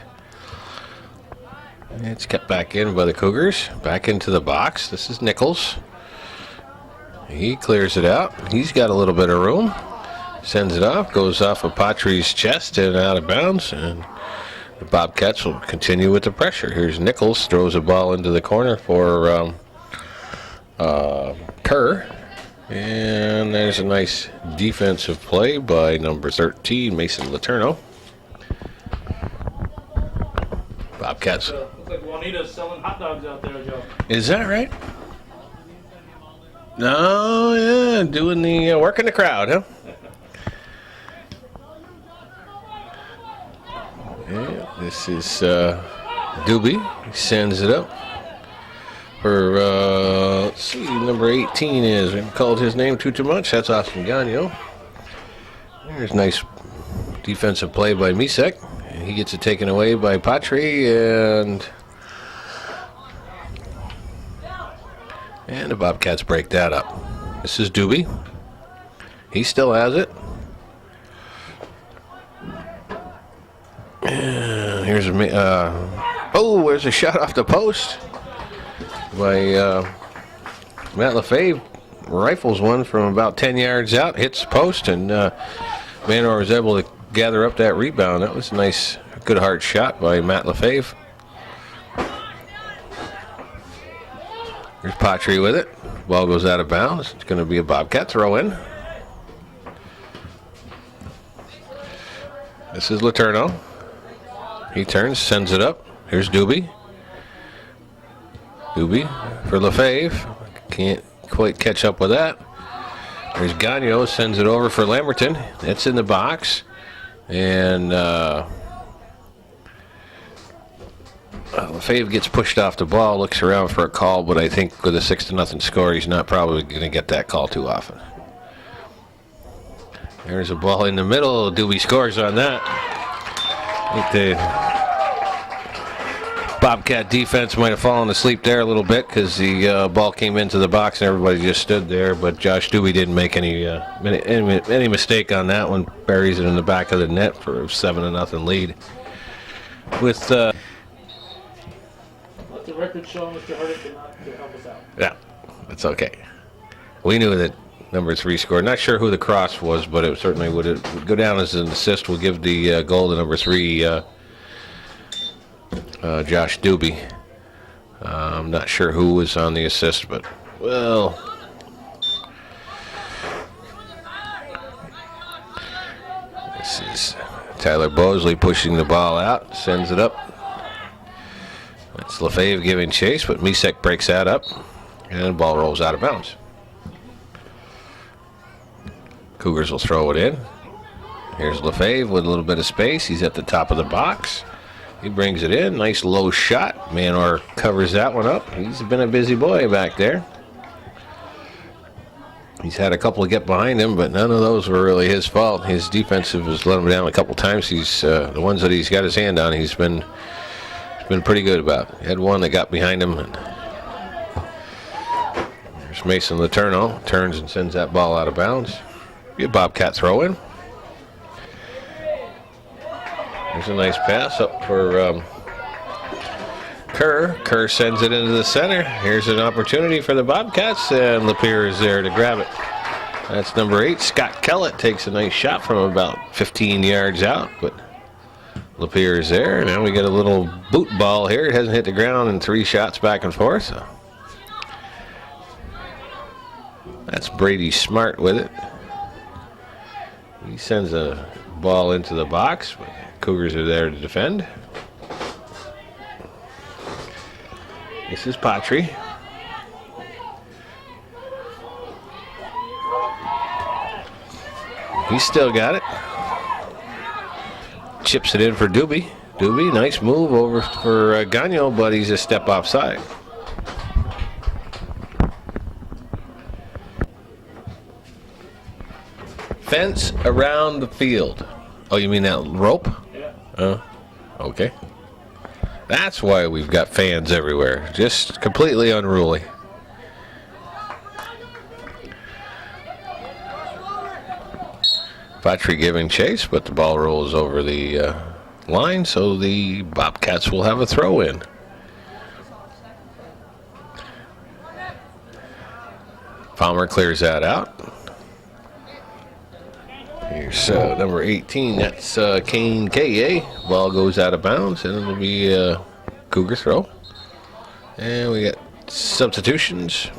It's kept back in by the Cougars. Back into the box. This is Nichols. He clears it out. He's got a little bit of room. Sends it off. Goes off of Patry's chest and out of bounds. And the Bobcats will continue with the pressure. Here's Nichols. Throws a ball into the corner for Kerr. And there's a nice defensive play by number 13, Mason Letourneau. Bobcats. Looks like Juanita's selling hot dogs out there, Joe. Is that right? No, yeah, doing the working the crowd, huh? Yeah, this is Doobie. He sends it up for let's see, number 18 is. We haven't called his name too much. That's Austin Gagnon. There's nice defensive play by Misek. He gets it taken away by Patry, and the Bobcats break that up. This is Doobie. He still has it. And here's there's a shot off the post by Matt Lefebvre. Rifles one from about 10 yards out, hits the post, and Manor was able to gather up that rebound. That was a nice, good hard shot by Matt Lefebvre. Here's Patry with it. Ball goes out of bounds. It's going to be a Bobcat throw in. This is Letourneau. He turns, sends it up. Here's Doobie. Doobie for Lefebvre. Can't quite catch up with that. There's Gagnon, sends it over for Lamberton. It's in the box. And Lefebvre gets pushed off the ball, looks around for a call, but I think with a 6-0 score, he's not probably going to get that call too often. There's a ball in the middle. Doobie scores on that. I think the Bobcat defense might have fallen asleep there a little bit because the ball came into the box and everybody just stood there. But Josh Doobie didn't make any mistake on that one. Buries it in the back of the net for a 7-0 lead. With Let the record show Mr. Hardick did not help us out. yeah, that's okay. We knew that number 3 scored. Not sure who the cross was, but it certainly would go down as an assist. We'll give the goal to number 3. Josh Doobie. I'm not sure who was on the assist, but, well, this is Tyler Bosley pushing the ball out, sends it up. It's Lefebvre giving chase, but Misek breaks that up, and the ball rolls out of bounds. Cougars will throw it in. Here's Lefebvre with a little bit of space. He's at the top of the box. He brings it in. Nice low shot. Manor covers that one up. He's been a busy boy back there. He's had a couple of get behind him, but none of those were really his fault. His defensive has let him down a couple times. He's the ones that he's got his hand on, he's been pretty good about. He had one that got behind him. And there's Mason Letourneau. Turns and sends that ball out of bounds. Be a Bobcat throw in. There's a nice pass up for Kerr. Kerr sends it into the center. Here's an opportunity for the Bobcats, and Lapierre is there to grab it. That's number 8. Scott Kellett takes a nice shot from about 15 yards out, but Lapierre is there. Now we get a little boot ball here. It hasn't hit the ground in 3 shots back and forth. So that's Brady Smart with it. He sends a ball into the box, but Cougars are there to defend. This is Patry. He's still got it. Chips it in for Doobie. Doobie, nice move over for Gagnon, but he's a step offside. Fence around the field. Oh, you mean that rope? Yeah. Oh, okay. That's why we've got fans everywhere. Just completely unruly. Patry giving chase, but the ball rolls over the line, so the Bobcats will have a throw in. Palmer clears that out. Here's number 18, that's Kane K.A. Ball goes out of bounds, and it'll be a Cougar throw. And we got substitutions.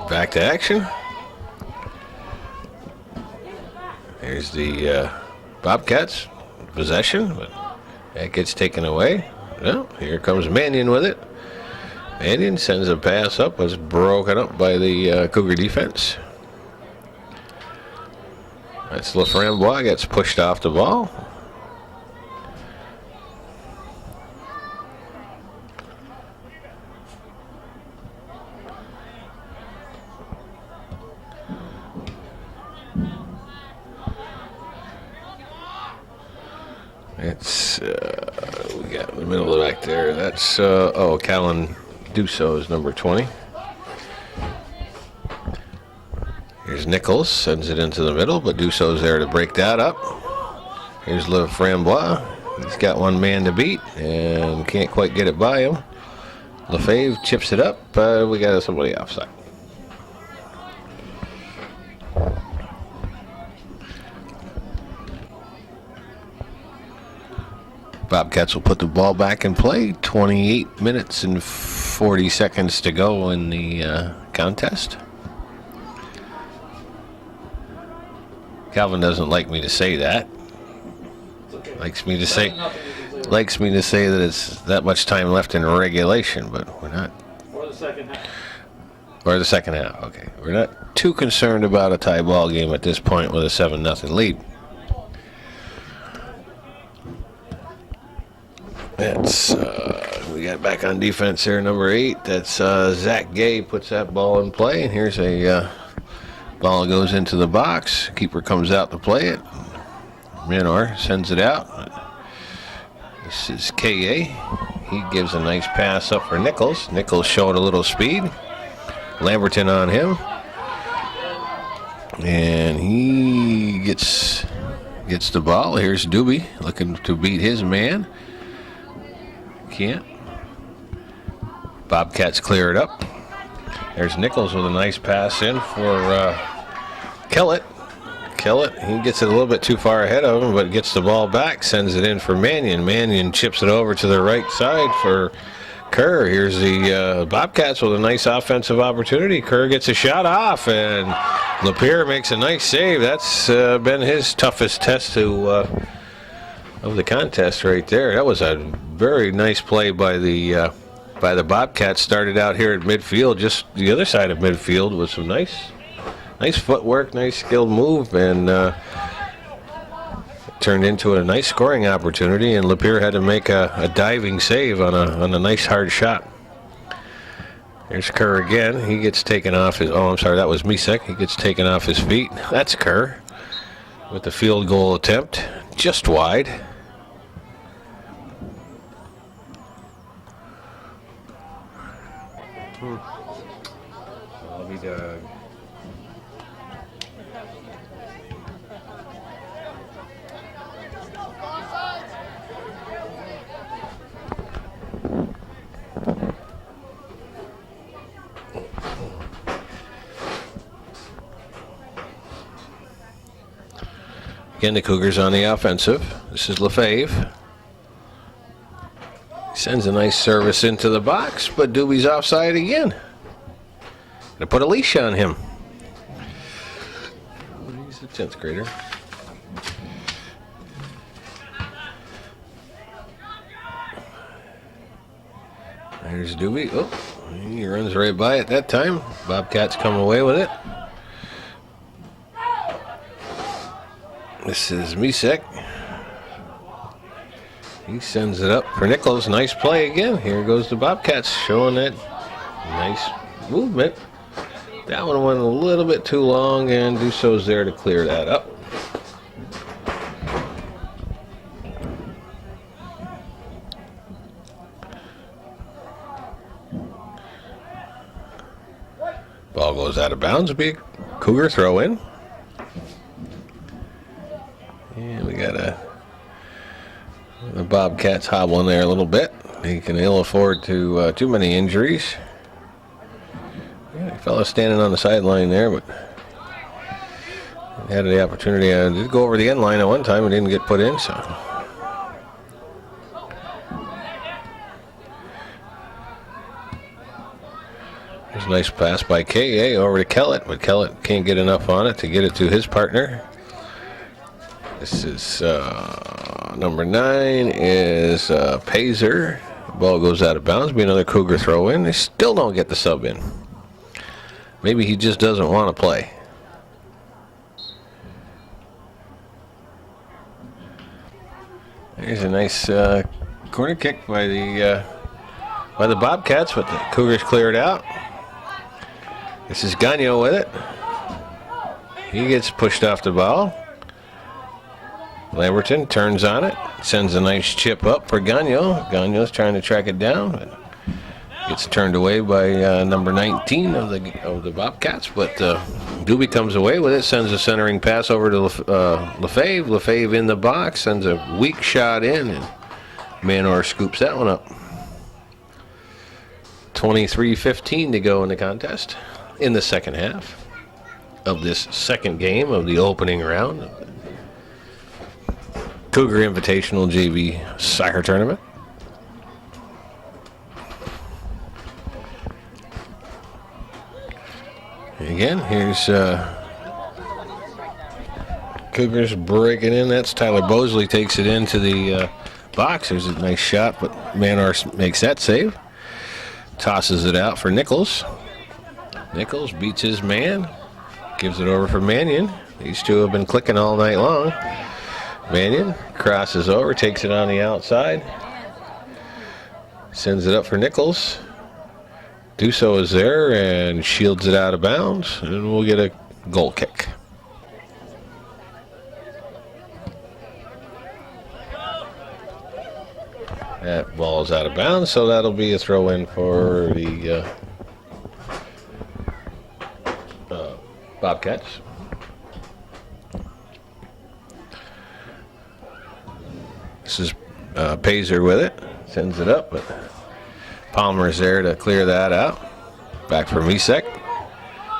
Back to action. Here's the Bobcats possession, but that gets taken away. Well, here comes Mannion with it. Mannion sends a pass up, was broken up by the Cougar defense. That's Laframboise, gets pushed off the ball. It's we got in the middle of the back there. That's Callan Dussault is number 20. Here's Nichols, sends it into the middle, but Dussault's there to break that up. Here's Laframboise. He's got one man to beat and can't quite get it by him. Lefebvre chips it up. We got somebody offside. Bobcats will put the ball back in play. 28 minutes and 40 seconds to go in the contest. Calvin doesn't like me to say that. Okay. Likes me to say that it's that much time left in regulation, but we're not. Or the second half. Or the second half. Okay, we're not too concerned about a tie ball game at this point with a 7-0 lead. That's we got back on defense here, number 8. That's Zach Gay puts that ball in play, and here's a ball goes into the box. Keeper comes out to play it. Minor sends it out. This is K.A. He gives a nice pass up for Nichols. Nichols showing a little speed. Lamberton on him, and he gets the ball. Here's Doobie looking to beat his man. Can't. Bobcats clear it up. There's Nichols with a nice pass in for Kellett. Kellett, he gets it a little bit too far ahead of him, but gets the ball back, sends it in for Mannion. Mannion chips it over to the right side for Kerr. Here's the Bobcats with a nice offensive opportunity. Kerr gets a shot off, and Lapierre makes a nice save. That's been his toughest test of the contest right there. That was a very nice play by the Bobcats. Started out here at midfield, just the other side of midfield, with some nice footwork, nice skilled move, and turned into a nice scoring opportunity. And Lapierre had to make a diving save on a nice hard shot. There's Kerr again. He gets taken off his. Oh, I'm sorry, that was Misek. He gets taken off his feet. That's Kerr with the field goal attempt, just wide. I'll be the Again, the Cougars on the offensive. This is Lefebvre. Sends a nice service into the box, but Doobie's offside again. Gonna put a leash on him. He's a 10th grader. There's Doobie. Oh, he runs right by it that time. Bobcats come away with it. This is Misek. He sends it up for Nichols. Nice play again. Here goes the Bobcats showing that nice movement. That one went a little bit too long, and Dussault's there to clear that up. Ball goes out of bounds. It'll be a Cougar throw in. And we got the Bobcats hobbling there a little bit. He can ill afford to too many injuries. Yeah, a fellow standing on the sideline there, but had the opportunity. Did go over the end line at one time and didn't get put in. So there's a nice pass by K.A. over to Kellett, but Kellett can't get enough on it to get it to his partner. This is number 9 is Pazer. Ball goes out of bounds. Be another Cougar throw in. They still don't get the sub in. Maybe he just doesn't want to play. There's a nice corner kick by the Bobcats, but the Cougars clear it out. This is Gagnon with it. He gets pushed off the ball. Lamberton turns on it, sends a nice chip up for Gagnon. Gagnon's trying to track it down, but gets turned away by number 19 of the Bobcats. But Doobie comes away with it, sends a centering pass over to Lefebvre. Lefebvre in the box, sends a weak shot in, and Manor scoops that one up. 23-15 to go in the contest in the second half of this second game of the opening round of the Cougar Invitational JV Soccer Tournament. And again, here's Cougars breaking in. That's Tyler Bosley takes it into the box. There's a nice shot, but Manor makes that save. Tosses it out for Nichols. Nichols beats his man. Gives it over for Mannion. These two have been clicking all night long. Mannion crosses over, takes it on the outside. Sends it up for Nichols. Dussault is there and shields it out of bounds. And we'll get a goal kick. That ball's out of bounds, so that'll be a throw in for the Bobcats. This is Pazer with it. Sends it up, but Palmer's there to clear that out. Back for Misek.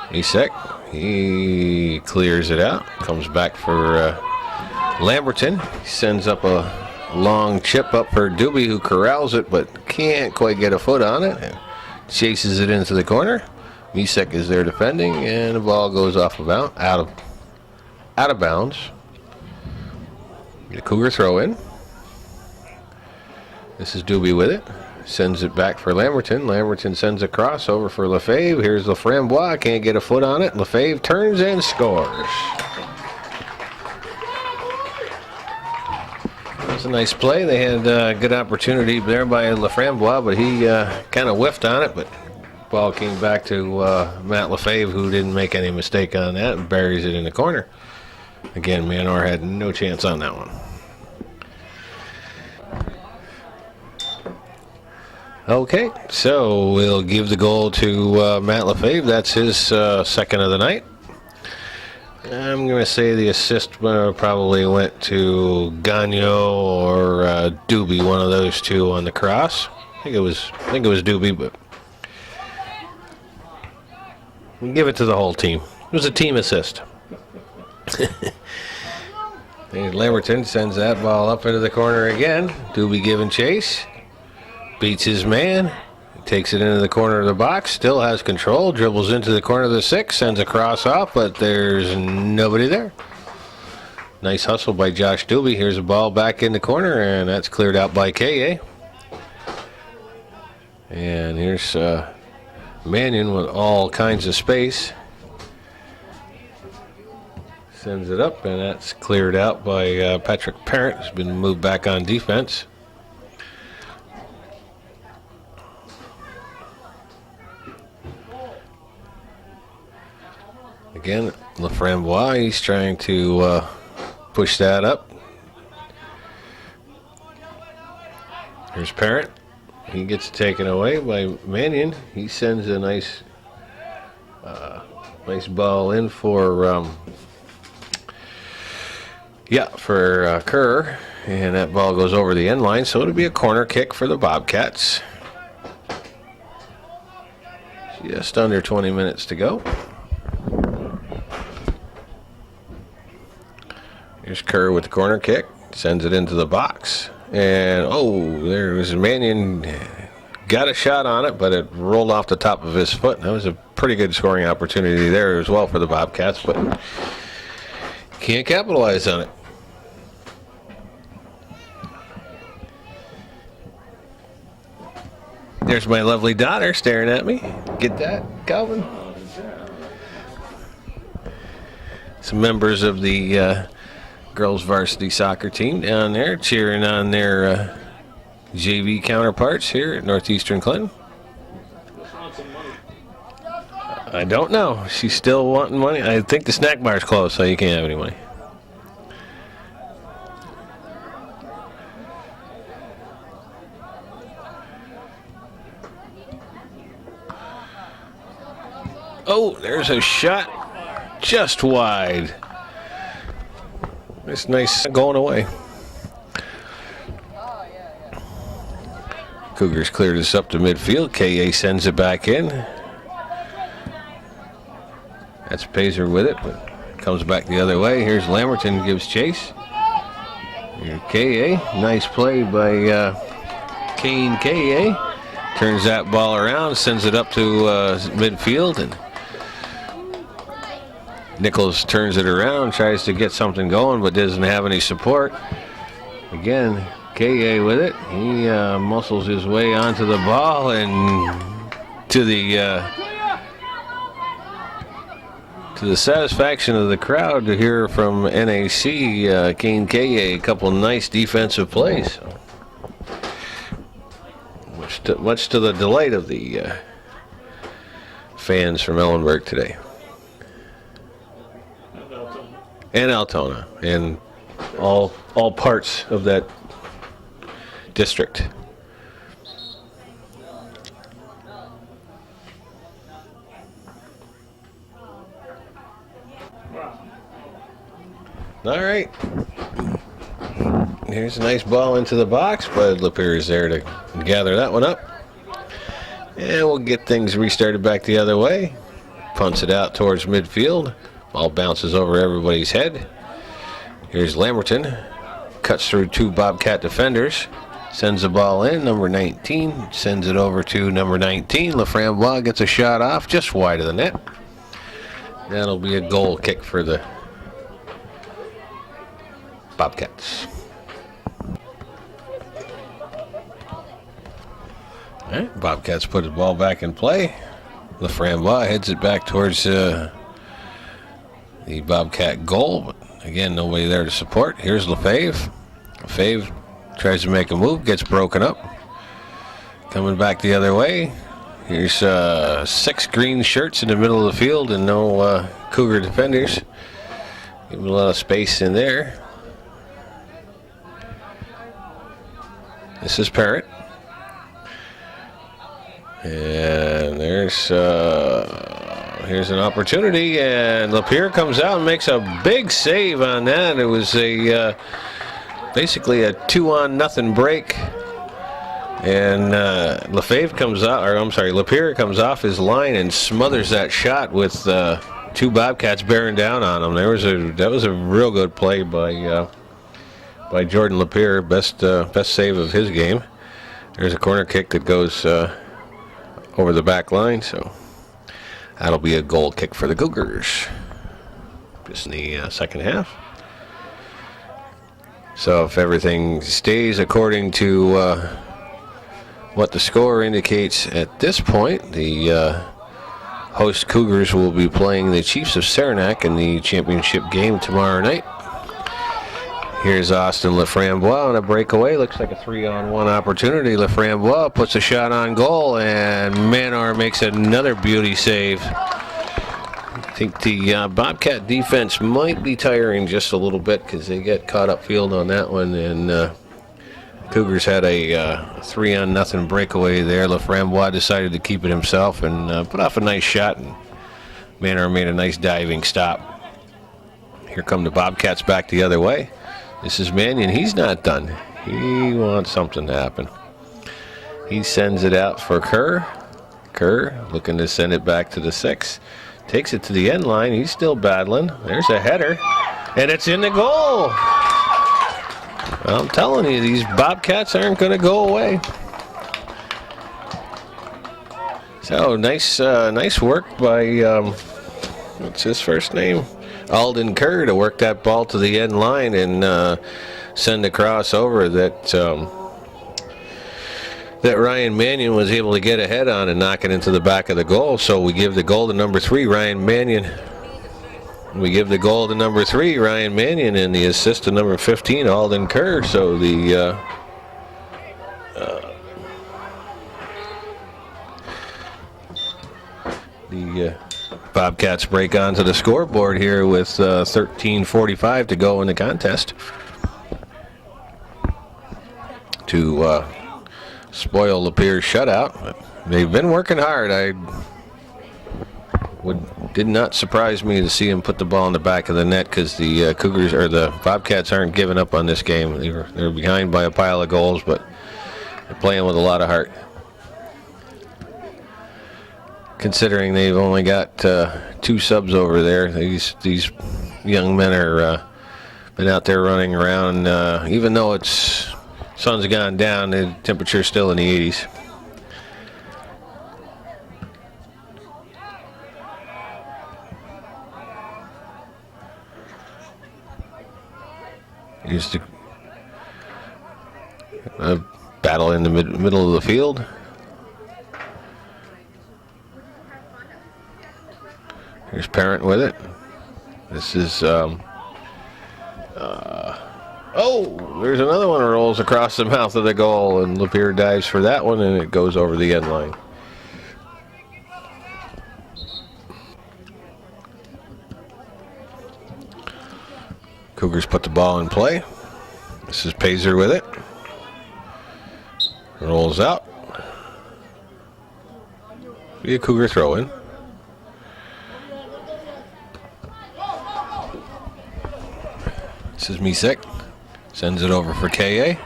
Misek, he clears it out. Comes back for Lamberton. He sends up a long chip up for Doobie, who corrals it, but can't quite get a foot on it. And chases it into the corner. Misek is there defending, and the ball goes off out of bounds. Get a Cougar throw in. This is Doobie with it. Sends it back for Lamberton. Lamberton sends a cross over for Lefebvre. Here's Laframboise. Can't get a foot on it. Lefebvre turns and scores. That was a nice play. They had a good opportunity there by Laframboise, but he kind of whiffed on it. But ball came back to Matt Lefebvre, who didn't make any mistake on that, and buries it in the corner. Again, Manor had no chance on that one. Okay, so we'll give the goal to Matt Lefebvre. That's his second of the night. I'm going to say the assist probably went to Gagnon or Doobie, one of those two on the cross. I think it was Doobie, but we'll give it to the whole team. It was a team assist. And Lamberton sends that ball up into the corner again. Doobie giving chase. Beats his man. Takes it into the corner of the box. Still has control. Dribbles into the corner of the 6. Sends a cross off, but there's nobody there. Nice hustle by Josh Doobie. Here's a ball back in the corner, and that's cleared out by K.A. And here's Mannion with all kinds of space. Sends it up, and that's cleared out by Patrick Parent, who's been moved back on defense. Again, Laframboise, he's trying to push that up. Here's Parent. He gets taken away by Mannion. He sends a nice ball in for Kerr, and that ball goes over the end line, so it'll be a corner kick for the Bobcats. Just under 20 minutes to go. Here's Kerr with the corner kick, sends it into the box, and there's Mannion. Got a shot on it, but it rolled off the top of his foot. That was a pretty good scoring opportunity there as well for the Bobcats, but can't capitalize on it. There's my lovely daughter staring at me. Get that, Calvin? Some members of the girls varsity soccer team down there cheering on their JV counterparts here at Northeastern Clinton. I don't know. She's still wanting money. I think the snack bar's closed, so you can't have any money. Oh, there's a shot just wide. It's nice going away. Cougars cleared this up to midfield. K.A. sends it back in. That's Pazer with it, but comes back the other way. Here's Lamberton, gives chase. Here's K.A. Nice play by Kane K.A. Turns that ball around, sends it up to midfield, and Nichols turns it around, tries to get something going, but doesn't have any support. Again, K.A. with it. He muscles his way onto the ball and to the satisfaction of the crowd to hear from NAC, Kane K.A. a couple nice defensive plays. Much to the delight of the fans from Ellenburg today. And Altona, and all parts of that district. All right. Here's a nice ball into the box, but Lapeer is there to gather that one up. And we'll get things restarted back the other way. Punts it out towards midfield. Ball bounces over everybody's head. Here's Lamberton. Cuts through two Bobcat defenders. Sends the ball in. Number 19. Sends it over to number 19. Laframboise gets a shot off just wide of the net. That'll be a goal kick for the Bobcats. All right, Bobcats put the ball back in play. Laframboise heads it back towards the Bobcat goal, but again, nobody there to support. Here's Lefebvre. Lefebvre tries to make a move, gets broken up. Coming back the other way. Here's 6 green shirts in the middle of the field and no Cougar defenders. Give them a lot of space in there. This is Parrott. And here's an opportunity, and Lapeer comes out and makes a big save on that. It was a basically a 2-on-0 break, and Lapeer comes off his line and smothers that shot with 2 Bobcats bearing down on him. That was a real good play by by Jordan Lapierre, best save of his game. There's a corner kick that goes over the back line, so that'll be a goal kick for the Cougars. Just in the second half. So if everything stays according to what the score indicates at this point, the host Cougars will be playing the Chiefs of Saranac in the championship game tomorrow night. Here's Austin Laframboise on a breakaway. Looks like a 3-on-1 opportunity. Laframboise puts a shot on goal, and Manar makes another beauty save. I think the Bobcat defense might be tiring just a little bit because they get caught up field on that one, and Cougars had a 3-on-0 breakaway there. Laframboise decided to keep it himself and put off a nice shot, and Manar made a nice diving stop. Here come the Bobcats back the other way. This is Mannion. He's not done. He wants something to happen. He sends it out for Kerr. Kerr looking to send it back to the 6. Takes it to the end line. He's still battling. There's a header, and it's in the goal. I'm telling you, these Bobcats aren't going to go away. So nice work by what's his first name? Alden Kerr to work that ball to the end line and send a cross over that Ryan Mannion was able to get ahead on and knock it into the back of the goal. So we give the goal to number 3, Ryan Mannion. We give the goal to number 3, Ryan Mannion, and the assist to number 15, Alden Kerr. So the Bobcats break onto the scoreboard here with 13:45 to go in the contest to spoil Lapierre's shutout. They've been working hard. Did not surprise me to see him put the ball in the back of the net because the Cougars or the Bobcats aren't giving up on this game. They're behind by a pile of goals, but they're playing with a lot of heart. Considering they've only got 2 subs over there, these young men are been out there running around. Even though sun's gone down, the temperature's still in the 80s. Here's the battle in the middle of the field. Here's Parent with it. This is there's another one that rolls across the mouth of the goal, and Lapierre dives for that one, and it goes over the end line. Cougars put the ball in play. This is Pazer with it. Rolls out. Be a Cougar throw in. This is Misek. Sends it over for K.A.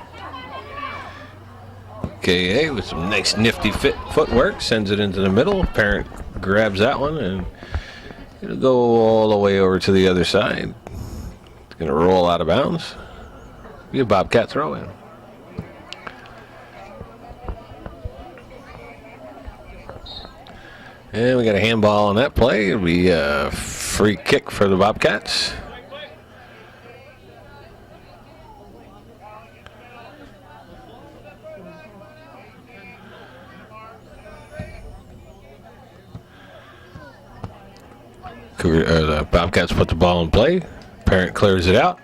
K.A. with some nice nifty footwork. Sends it into the middle. Parent grabs that one, and it'll go all the way over to the other side. It's going to roll out of bounds. Be a Bobcat throw in. And we got a handball on that play. It'll be a free kick for the Bobcats. The Bobcats put the ball in play. Parent clears it out.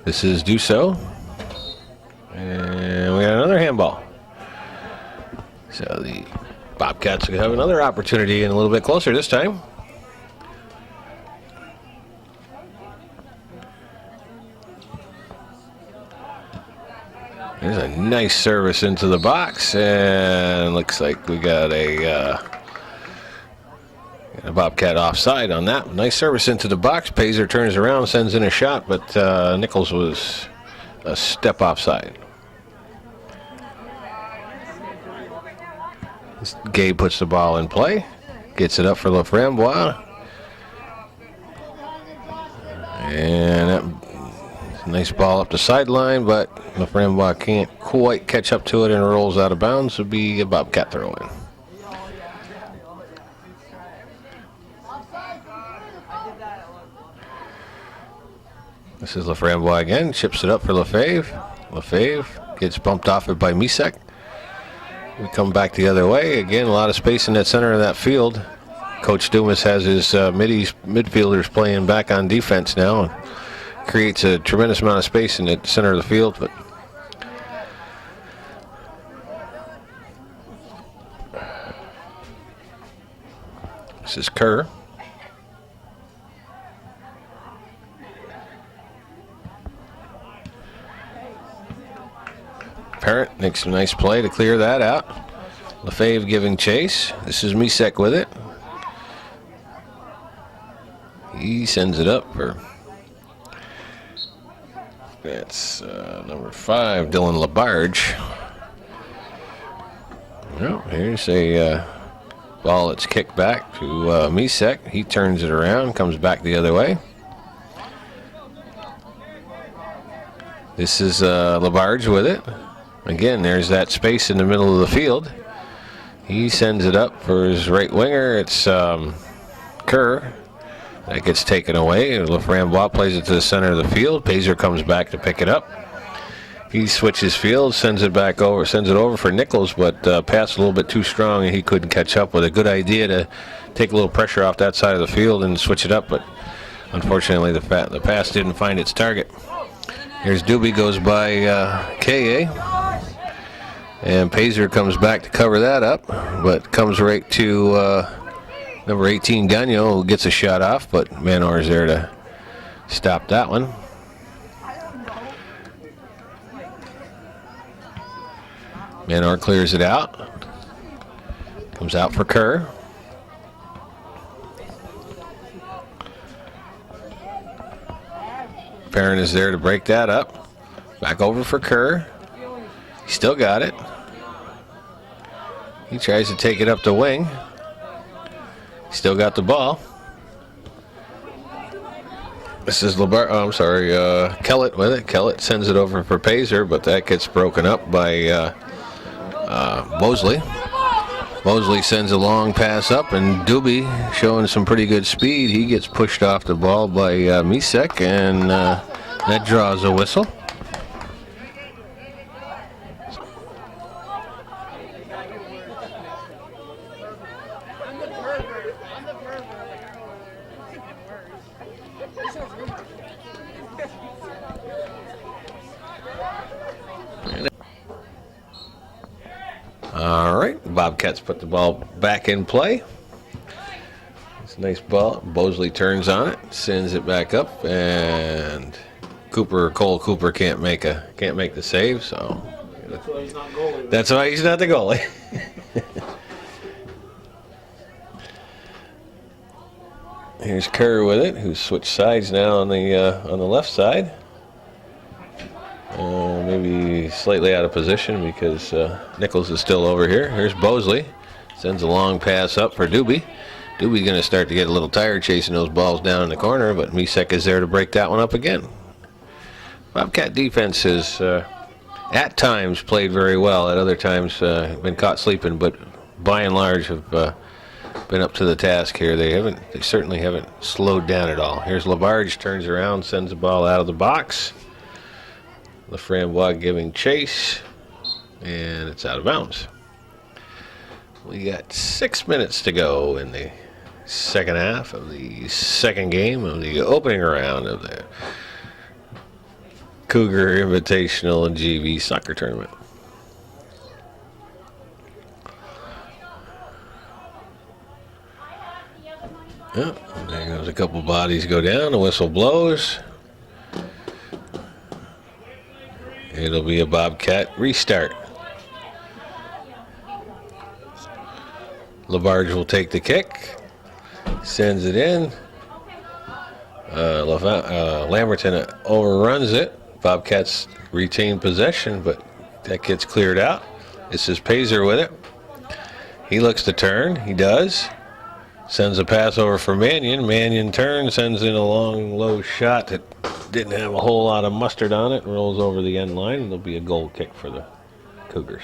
This is Dussault. And we got another handball. So the Bobcats will have another opportunity and a little bit closer this time. There's a nice service into the box, and looks like we got a Bobcat offside on that. Nice service into the box. Pazer turns around, sends in a shot, but Nichols was a step offside. Gabe puts the ball in play, gets it up for Laframboise, and Nice ball up the sideline, but LaFramboise can't quite catch up to it and rolls out of bounds. Would be a Bobcat throw in. This is LaFramboise again. Chips it up for Lefebvre. Lefebvre gets bumped off it by Misek. We come back the other way. Again, a lot of space in that center of that field. Coach Dumas has his midfielders playing back on defense now and creates a tremendous amount of space in the center of the field. But this is Kerr. Parent makes a nice play to clear that out. Lefebvre giving chase. This is Misek with it. He sends it up for, that's number 5, Dylan Labarge. Well, here's a ball that's kicked back to Misek. He turns it around, comes back the other way. This is Labarge with it. Again, there's that space in the middle of the field. He sends it up for his right winger. It's Kerr. That gets taken away. LaFramboise plays it to the center of the field. Pazer comes back to pick it up. He switches fields, sends it back over, sends it over for Nichols, but passed a little bit too strong and he couldn't catch up with a good idea to take a little pressure off that side of the field and switch it up, but unfortunately the pass didn't find its target. Here's Doobie goes by K.A. And Pazer comes back to cover that up, but comes right to number 18, Gagnon, who gets a shot off, but Manor's there to stop that one. Manor clears it out. Comes out for Kerr. Perrin is there to break that up. Back over for Kerr. He still got it. He tries to take it up the wing. Still got the ball. This is Kellett with it. Kellett sends it over for Pazer, but that gets broken up by Mosley. Mosley sends a long pass up, and Doobie, showing some pretty good speed, he gets pushed off the ball by Misek, and that draws a whistle. All right, Bobcats put the ball back in play. It's a nice ball. Mosley turns on it, sends it back up, and Cole Cooper can't make the save. So That's why he's not goalie. That's why he's not the goalie. Here's Kerr with it, who's switched sides now on the left side. Maybe slightly out of position because Nichols is still over here. Here's Mosley. Sends a long pass up for Doobie. Doobie's going to start to get a little tired chasing those balls down in the corner, but Misek is there to break that one up again. Bobcat defense has at times played very well. At other times been caught sleeping, but by and large have been up to the task here. They certainly haven't slowed down at all. Here's Labarge, turns around, sends the ball out of the box. LaFramboise giving chase, and it's out of bounds. We got 6 minutes to go in the second half of the second game of the opening round of the Cougar Invitational and JV Soccer Tournament. Yep, there goes a couple bodies go down, the whistle blows. It'll be a Bobcat restart. Labarge will take the kick, sends it in. Lamberton overruns it. Bobcats retain possession, but that gets cleared out. This is Pazer with it. He looks to turn. He does. Sends a pass over for Mannion. Mannion turns, sends in a long, low shot that didn't have a whole lot of mustard on it. Rolls over the end line, and there'll be a goal kick for the Cougars.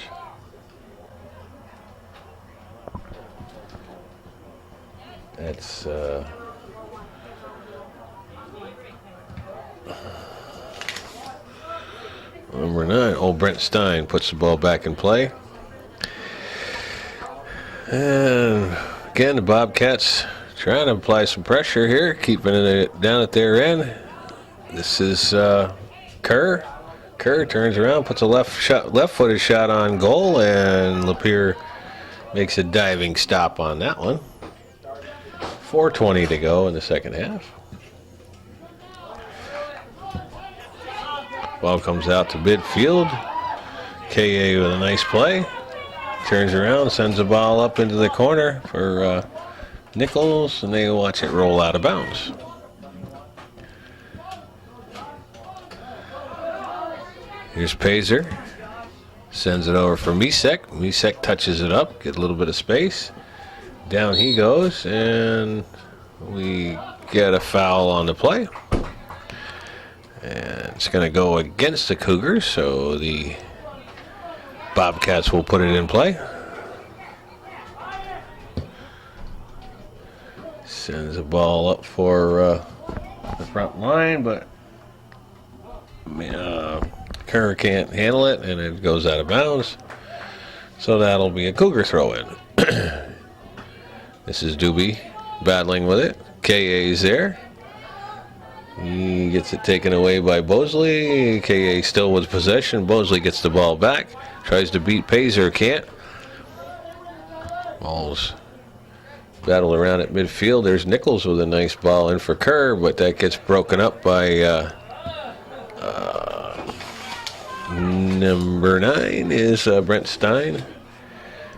That's number 9. Old Brent Stein puts the ball back in play. And again, the Bobcats trying to apply some pressure here, keeping it down at their end. This is Kerr. Kerr turns around, puts a left-footed shot on goal, and Lapeer makes a diving stop on that one. 4:20 to go in the second half. Ball comes out to midfield. KA with a nice play. Turns around, sends the ball up into the corner for Nichols, and they watch it roll out of bounds. Here's Pazer. Sends it over for Misek. Misek touches it up, get a little bit of space. Down he goes, and we get a foul on the play. And it's going to go against the Cougars, so the Bobcats will put it in play. Sends the ball up for the front line, but Kerr can't handle it, and it goes out of bounds. So that'll be a Cougar throw-in. This is Doobie battling with it. KA's there. He gets it taken away by Bosley. KA still with possession. Bosley gets the ball back. Tries to beat Pazer, can't. Ball's battle around at midfield. There's Nichols with a nice ball in for Kerr, but that gets broken up by number 9 is Brent Stein.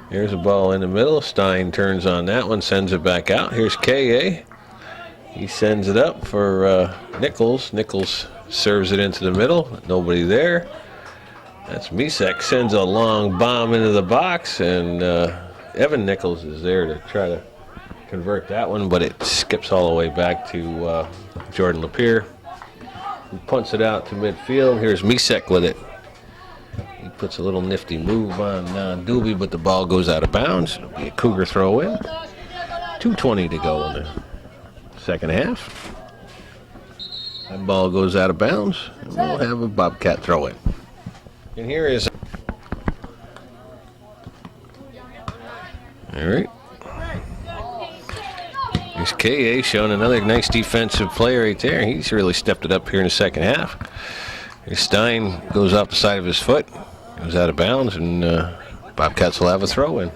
Here's a ball in the middle. Stein turns on that one, sends it back out. Here's KA. He sends it up for Nichols. Nichols serves it into the middle. Nobody there. That's Misek. Sends a long bomb into the box, and Evan Nichols is there to try to convert that one, but it skips all the way back to Jordan Lapeer. He punts it out to midfield. Here's Misek with it. He puts a little nifty move on Doobie, but the ball goes out of bounds. It'll be a Cougar throw-in. 2:20 to go in the second half. That ball goes out of bounds, and we'll have a Bobcat throw-in. And here is... All right. Here's KA showing another nice defensive play right there. He's really stepped it up here in the second half. Here's Stein goes off the side of his foot. Goes out of bounds, and Bobcats will have a throw-in.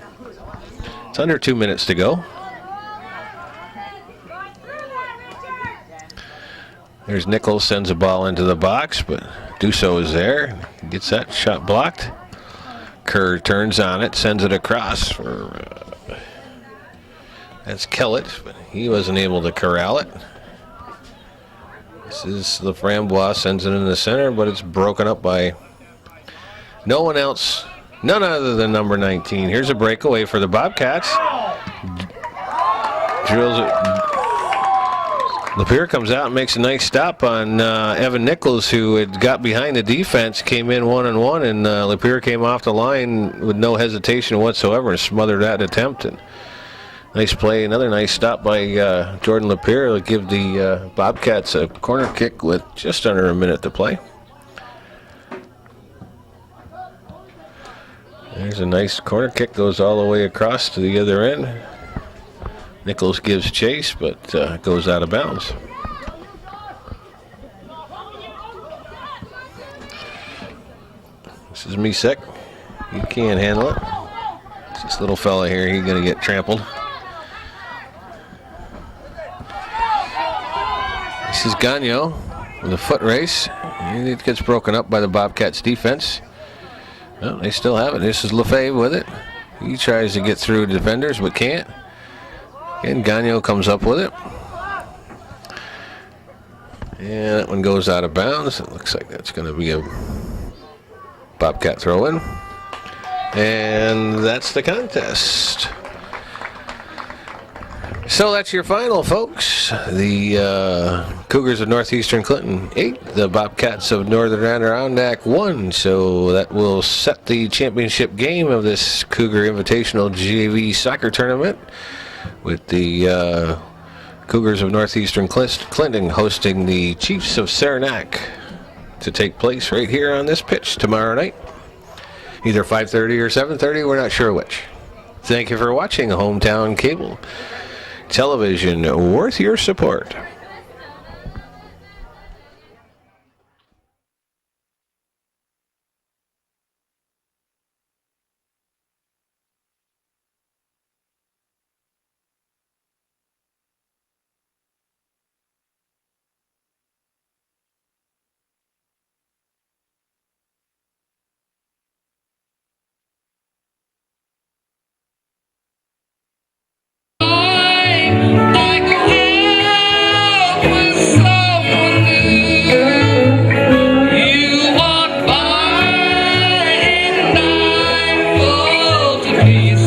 It's under 2 minutes to go. There's Nichols, sends a ball into the box, but Dusso is there. Gets that shot blocked. Kerr turns on it, sends it across for... that's Kellett, but he wasn't able to corral it. This is Laframboise, sends it in the center, but it's broken up by no one else, none other than number 19. Here's a breakaway for the Bobcats. Drills it. Lapeer comes out and makes a nice stop on Evan Nichols, who had got behind the defense, came in one-on-one, and Lapeer came off the line with no hesitation whatsoever and smothered that attempt. And nice play, another nice stop by Jordan Lapeer to give the Bobcats a corner kick with just under a minute to play. There's a nice corner kick, goes all the way across to the other end. Nichols gives chase, but goes out of bounds. This is Misek. He can't handle it. It's this little fella here, he's going to get trampled. This is Gagnon with a foot race. And it gets broken up by the Bobcats defense. Well, they still have it. This is Lefebvre with it. He tries to get through the defenders, but can't. And Gagnon comes up with it. And that one goes out of bounds. It looks like that's going to be a Bobcat throw-in. And that's the contest. So that's your final, folks. The Cougars of Northeastern Clinton 8, the Bobcats of Northern Adirondack 1. So that will set the championship game of this Cougar Invitational JV soccer tournament, with the Cougars of Northeastern Clinton hosting the Chiefs of Saranac to take place right here on this pitch tomorrow night. Either 5:30 or 7:30, we're not sure which. Thank you for watching Hometown Cable Television, worth your support.